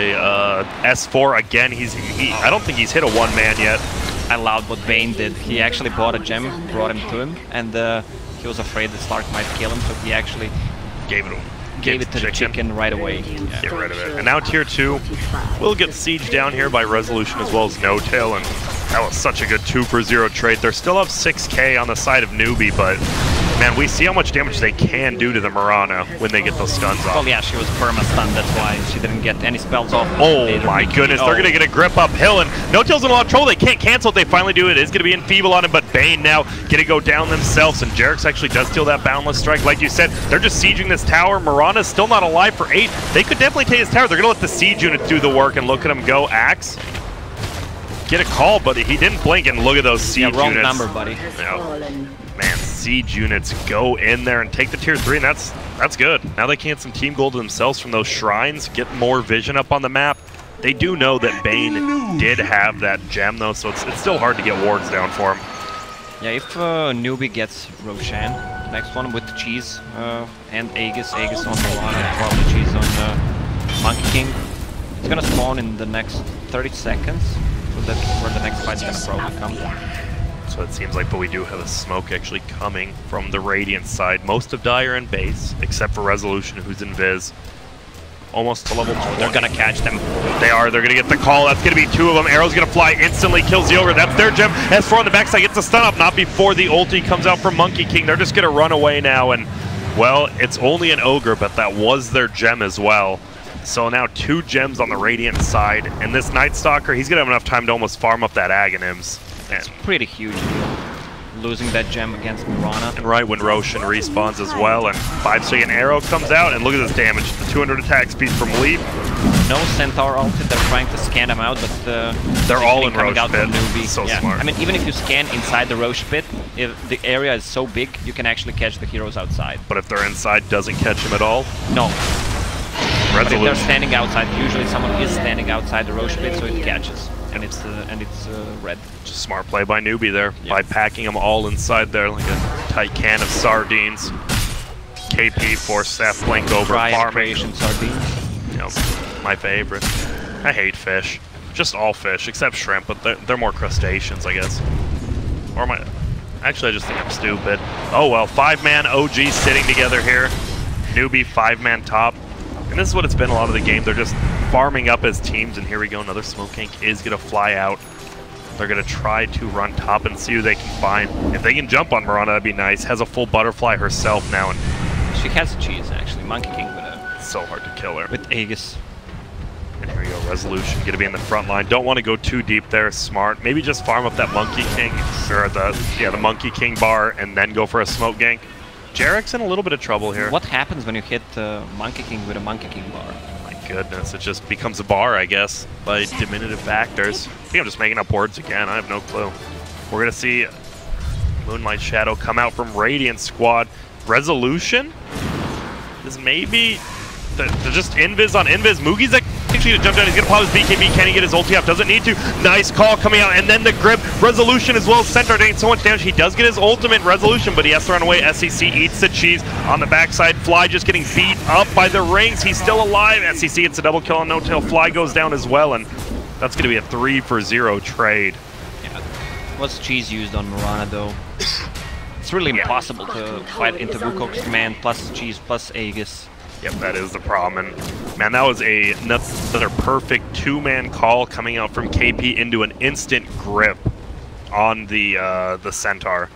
S4 again. I don't think he's hit a one-man yet. I allowed what Bane did. He actually bought a gem, brought him to him, and he was afraid that Slark might kill him, so he actually gave it to the chicken right away. Yeah. Get rid of it. And now tier 2 will get sieged down here by Resolution as well as No Tail, and that was such a good 2-for-0 trade. They still have 6k on the side of Newbee, but man, we see how much damage they can do to the Mirana when they get those stuns off. Well, yeah, she was perma-stunned, that's why she didn't get any spells off. Oh my goodness, they're going to get a grip uphill, and No Tail's in a lot of trouble. They can't cancel it. They finally do it. It's going to be enfeeble on him, but Bane now going to go down themselves, and Jarex actually does steal that Boundless Strike. Like you said, they're just sieging this tower. Mirana's still not alive for 8. They could definitely take this tower. They're going to let the siege units do the work, and look at him go. Axe. Get a call, but he didn't blink, and look at those siege wrong units. Number, buddy. Man, siege units go in there and take the tier 3, and that's good. Now they can get some team gold themselves from those shrines, get more vision up on the map. They do know that Bane did have that gem, though, so it's still hard to get wards down for him. Yeah, if Newbee gets Roshan, the next one with the cheese, and Aegis on Mirana, probably cheese on Monkey King, it's gonna spawn in the next 30 seconds, so that's where the next fight's gonna probably come. So it seems like, but we do have a smoke actually coming from the Radiant side. Most of Dire in base, except for Resolution, who's in Viz. Almost to level 20. They're gonna catch them. They are. They're gonna get the call. That's gonna be 2 of them. Arrow's gonna fly instantly, kills the ogre. That's their gem. S4 on the backside gets the stun up, not before the ulti comes out from Monkey King. They're just gonna run away now, and well, it's only an ogre, but that was their gem as well. So now 2 gems on the Radiant side, and this Night Stalker, he's gonna have enough time to almost farm up that Aghanims. It's pretty huge, losing that gem against Mirana. And right when Roshan respawns as well, and 5-second arrow comes out, and look at this damage. The 200 attack speed from Leap. No Centaur ulti, they're trying to scan them out, but they're all in Roche out pit. So yeah. Smart. I mean, even if you scan inside the Roche pit, if the area is so big, you can actually catch the heroes outside. But if they're inside, doesn't catch them at all? No. But if they're standing outside, usually someone is standing outside the Roche pit, so it catches. And it's red. Just smart play by Newbee there, by packing them all inside there like a tight can of sardines. KP forced that flank over farming. Sardines. You know, my favorite. I hate fish. Just all fish, except shrimp, but they're more crustaceans, I guess. Or actually, I just think I'm stupid. Oh well, 5-man OG sitting together here. Newbee 5-man top. And this is what it's been a lot of the game. They're just farming up as teams, and here we go. Another Smoke Ink is going to fly out. They're going to try to run top and see who they can find. If they can jump on Mirana, that'd be nice. Has a full Butterfly herself now. And she has cheese, actually. Monkey King with a... It's so hard to kill her. With Aegis. And here we go. Resolution going to be in the front line. Don't want to go too deep there. Smart. Maybe just farm up that Monkey King, or the Monkey King bar, and then go for a smoke gank. Jarek's in a little bit of trouble here. What happens when you hit Monkey King with a Monkey King bar? Like, goodness, it just becomes a bar, I guess, by diminutive factors. I think I'm just making up words again. I have no clue. We're going to see Moonlight Shadow come out from Radiant Squad. Resolution is maybe... They're just invis on invis. Mugi's actually going to jump down. He's going to pop his BKB. Can he get his ulti off? Doesn't need to. Nice call coming out. And then the grip. Resolution as well. Centaur doing so much damage. He does get his ultimate Resolution, but he has to run away. SEC eats the cheese on the backside. Fly just getting beat up by the rings. He's still alive. SEC gets a double kill on No Tail. Fly goes down as well, and that's going to be a 3-for-0 trade. Yeah. What's cheese used on Mirana, though? It's really impossible to fight into Wukong's command, plus cheese, plus Aegis. Yep, that is the problem. And man, that was another perfect two-man call coming out from KP into an instant grip on the Centaur.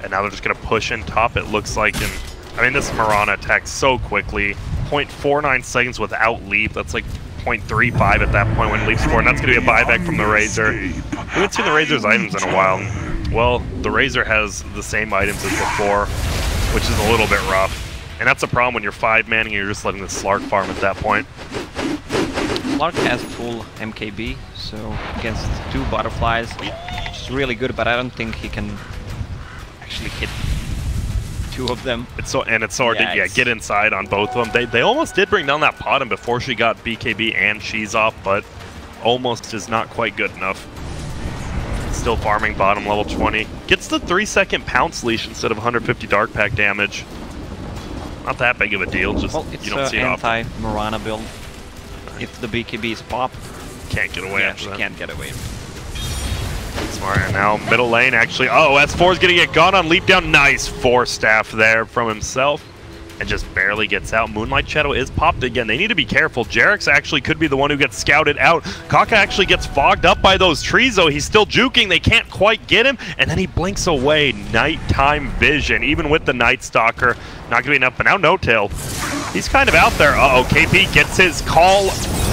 And now they're just going to push in top, it looks like. And I mean, this Mirana attacks so quickly. 0.49 seconds without leap. That's like 0.35 at that point when leap's forward. And that's going to be a buyback from the Razor. We haven't seen the Razor's items in a while. Well, the Razor has the same items as before, which is a little bit rough. And that's a problem when you're 5-manning and you're just letting the Slark farm at that point. Slark has full MKB, so against 2 butterflies, which is really good, but I don't think he can actually hit 2 of them. It's so hard to get inside on both of them. They almost did bring down that Potom before she got BKB and Cheese off, but almost is not quite good enough. Still farming bottom level 20. Gets the 3-second pounce leash instead of 150 Dark Pack damage. Not that big of a deal, just you don't see it often. Anti-Mirana build. If the BKB is pop, can't get away after that. Can't get away. Smart, and now middle lane actually. Oh, S4 is gonna get gone on leap down. Nice 4-staff there from himself. And just barely gets out. Moonlight Shadow is popped again. They need to be careful. Jarex actually could be the one who gets scouted out. Kaka actually gets fogged up by those trees, though. He's still juking. They can't quite get him. And then he blinks away. Nighttime vision. Even with the Night Stalker, not going to be enough. But now No Tail. He's kind of out there. Uh-oh, KP gets his call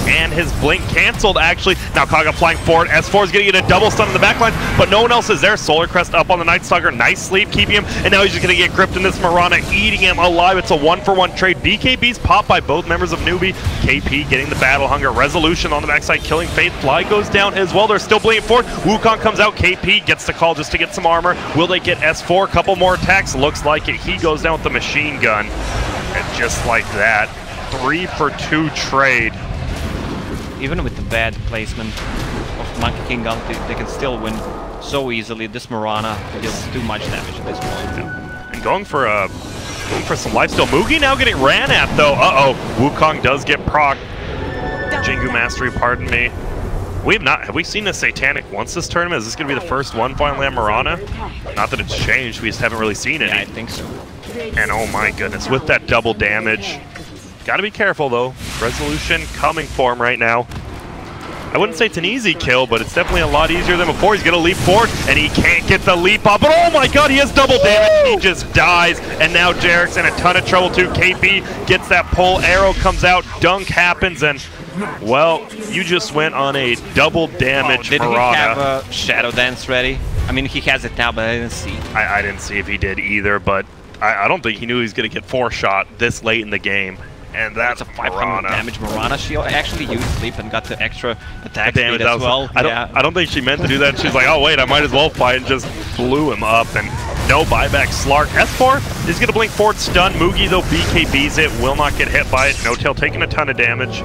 and his blink canceled, actually. Now Kaga flying forward. S4 is going to get a double stun in the backline, but no one else is there. Solar Crest up on the Night Stalker. Nice sleep, keeping him. And now he's just going to get gripped in this Mirana, eating him alive. It's a 1-for-1 trade. BKB's popped by both members of Newbee. KP getting the Battle Hunger. Resolution on the backside, killing Faith. Fly goes down as well. They're still bleeding forward. Wukong comes out. KP gets the call just to get some armor. Will they get S4? A couple more attacks. Looks like it. He goes down with the machine gun. And just like that, 3-for-2 trade. Even with the bad placement of Monkey King gun, they can still win so easily. This Mirana deals too much damage at this point. Yeah. And going for some lifesteal. Mugi now getting ran at though. Uh-oh. Wukong does get proc. Jingu Mastery, pardon me. Have we seen a Satanic once this tournament? Is this going to be the first one finally on Mirana? Not that it's changed, we just haven't really seen it. Yeah, I think so. And oh my goodness, with that double damage. Gotta be careful though. Resolution coming for him right now. I wouldn't say it's an easy kill, but it's definitely a lot easier than before. He's gonna leap forward, and he can't get the leap up. But oh my god, he has double damage. He just dies, and now Jarek's in a ton of trouble too. KP gets that pull, arrow comes out, dunk happens, and well, you just went on a double damage Did Mirana. He have a Shadow Dance ready? I mean, he has it now, but I didn't see. I didn't see if he did either, but I don't think he knew he was gonna get 4-shot this late in the game. And that's a 500 damage Mirana. She actually used sleep and got the extra attack speed as well. I don't think she meant to do that. She's like, oh wait, I might as well fight, and just blew him up. And no buyback. Slark. S4 is gonna blink forward, stun. Mugi though BKBs it, will not get hit by it. No Tail taking a ton of damage.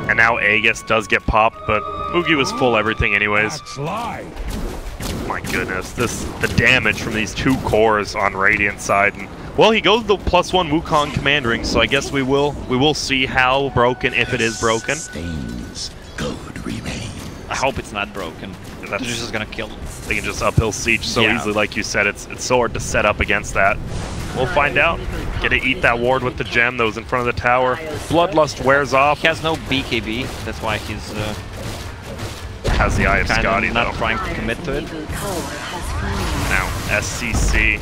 And now Aegis does get popped, but Mugi was full everything anyways. My goodness, the damage from these 2 cores on Radiant side. And well, he goes the +1 Wukong command ring, so I guess we will see how broken, if it is broken. Stains gold remain. I hope it's not broken. They're just gonna kill him. They can just uphill siege so easily, like you said. It's so hard to set up against that. We'll find out. Get to eat that ward with the gem that was in front of the tower. Bloodlust wears off. He has no BKB, that's why he's has the Eye of Scotty not trying to commit to it. Now SCC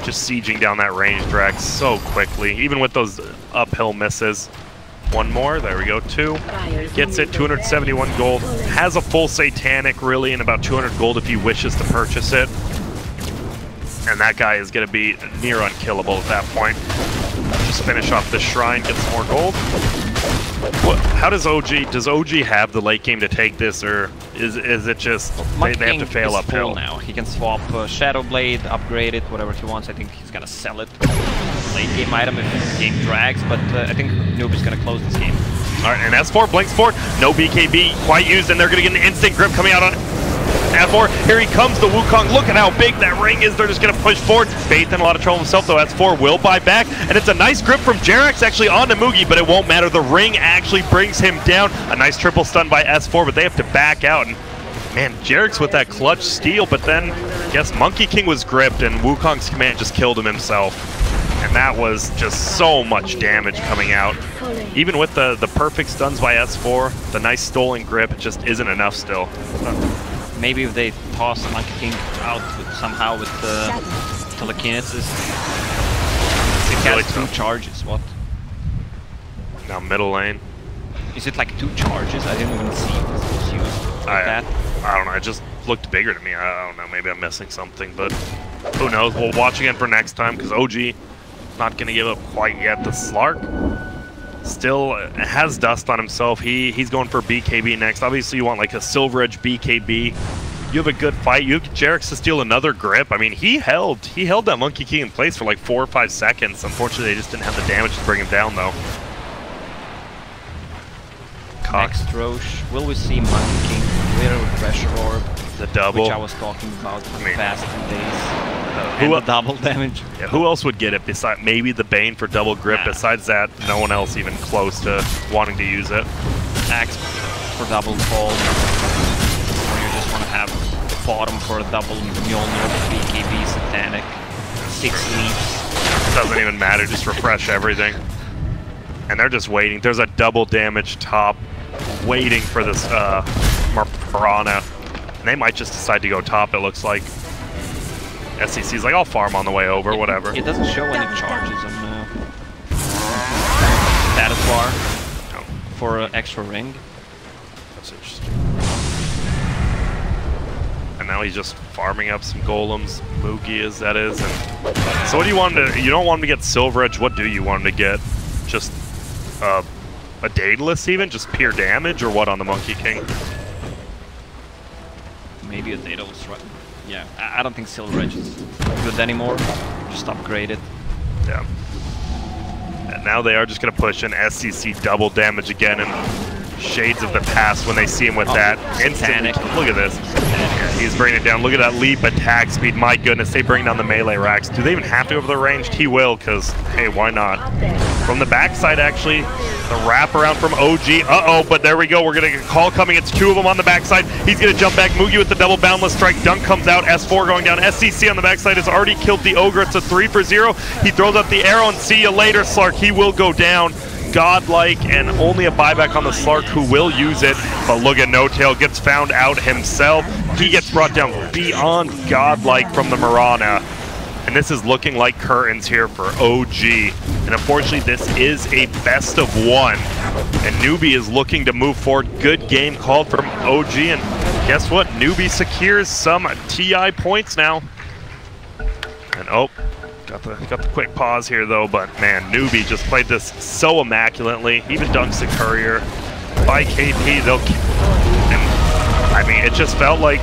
just sieging down that range drag so quickly, even with those uphill misses. One more, there we go, 2. Gets it, 271 gold. Has a full Satanic, really, and about 200 gold if he wishes to purchase it. And that guy is going to be near unkillable at that point. Just finish off the shrine, get some more gold. How does OG have the late game to take this, or is it just they have to fail uphill now? He can swap Shadow Blade, upgrade it, whatever he wants. I think he's gonna sell it. Late game item if the game drags, but I think Newbee's gonna close this game. All right, and S4 blinks forward. No BKB quite used, and they're gonna get an instant grip coming out on S4. Here he comes, the Wukong. Look at how big that ring is. They're just going to push forward. Faith in a lot of trouble himself, though. S4 will buy back. And it's a nice grip from Jerax actually on Newbee, but it won't matter. The ring actually brings him down. A nice triple stun by S4, but they have to back out. And man, Jerax with that clutch steal, but then I guess Monkey King was gripped, and Wukong's command just killed him himself. And that was just so much damage coming out. Even with the perfect stuns by S4, the nice stolen grip, it just isn't enough still. Maybe if they toss Monkey King out somehow with the telekinesis. It has really 2 charges, what? Now middle lane. Is it like 2 charges? I didn't even see it was used like that. I don't know, it just looked bigger to me. I don't know, maybe I'm missing something, but who knows? We'll watch again for next time, because OG not going to give up quite yet. The Slark still has dust on himself. He's going for BKB next. Obviously, you want like a Silver Edge BKB. You have a good fight. You have Jerax to steal another grip. I mean, he held that Monkey King in place for like 4 or 5 seconds. Unfortunately, they just didn't have the damage to bring him down, though. Next Roche. Will we see Monkey King with a Pressure Orb? The double. Which I was talking about for the past 2 days. The double damage. Yeah, who else would get it besides maybe the Bane for double grip? Yeah. Besides that, no one else even close to wanting to use it. Axe for double fall. Or you just want to have bottom for a double Mjolnir, BKB, Satanic, 6 leaps. It doesn't even matter, just refresh everything. And they're just waiting. There's a double damage top waiting for this Marana. And they might just decide to go top, it looks like. SEC's like, I'll farm on the way over, whatever. It doesn't show any charges on status bar for an extra ring. That's interesting. And now he's just farming up some golems, Moogie as that is. And so what do you want him to, you don't want him to get Silver Edge, what do you want him to get? Just a Daedalus even? Just pure damage, or what on the Monkey King? Maybe a Daedalus, right? Yeah, I don't think Silver Edge is good anymore. Just upgrade it. Yeah. And now they are just going to push an SCC double damage again, and shades of the past when they see him with that. Instantly. Look at this. Yeah, he's bringing it down. Look at that leap attack speed. My goodness, they bring down the melee racks. Do they even have to go over the ranged? He will, because, hey, why not? From the backside, actually, the wraparound from OG. Uh-oh, but there we go. We're going to get a call coming. It's 2 of them on the backside. He's going to jump back. Moogie with the double boundless strike. Dunk comes out. S4 going down. SCC on the backside has already killed the Ogre. It's a 3 for 0. He throws up the arrow, and see you later, Slark. He will go down. Godlike, and only a buyback on the Slark, who will use it. But look at No Tail, gets found out himself. He gets brought down beyond godlike from the Marana. And this is looking like curtains here for OG. And unfortunately, this is a best of 1. And Newbee is looking to move forward. Good game called from OG. And guess what? Newbee secures some TI points now. And oh, got the quick pause here though, but man, Newbee just played this so immaculately. Even dunks the courier by KP. And I mean, it just felt like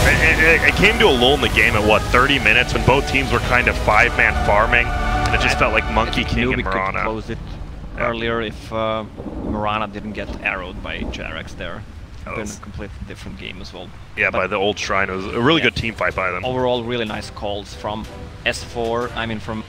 it came to a lull in the game at what, 30 minutes when both teams were kind of 5-man farming, and it just felt like Monkey King Newbee and Marana. Could close it earlier if Marana didn't get arrowed by Jerax there. Been a completely different game as well. Yeah, but by the old shrine, it was a really good team fight by them. Overall, really nice calls from S4. I mean, from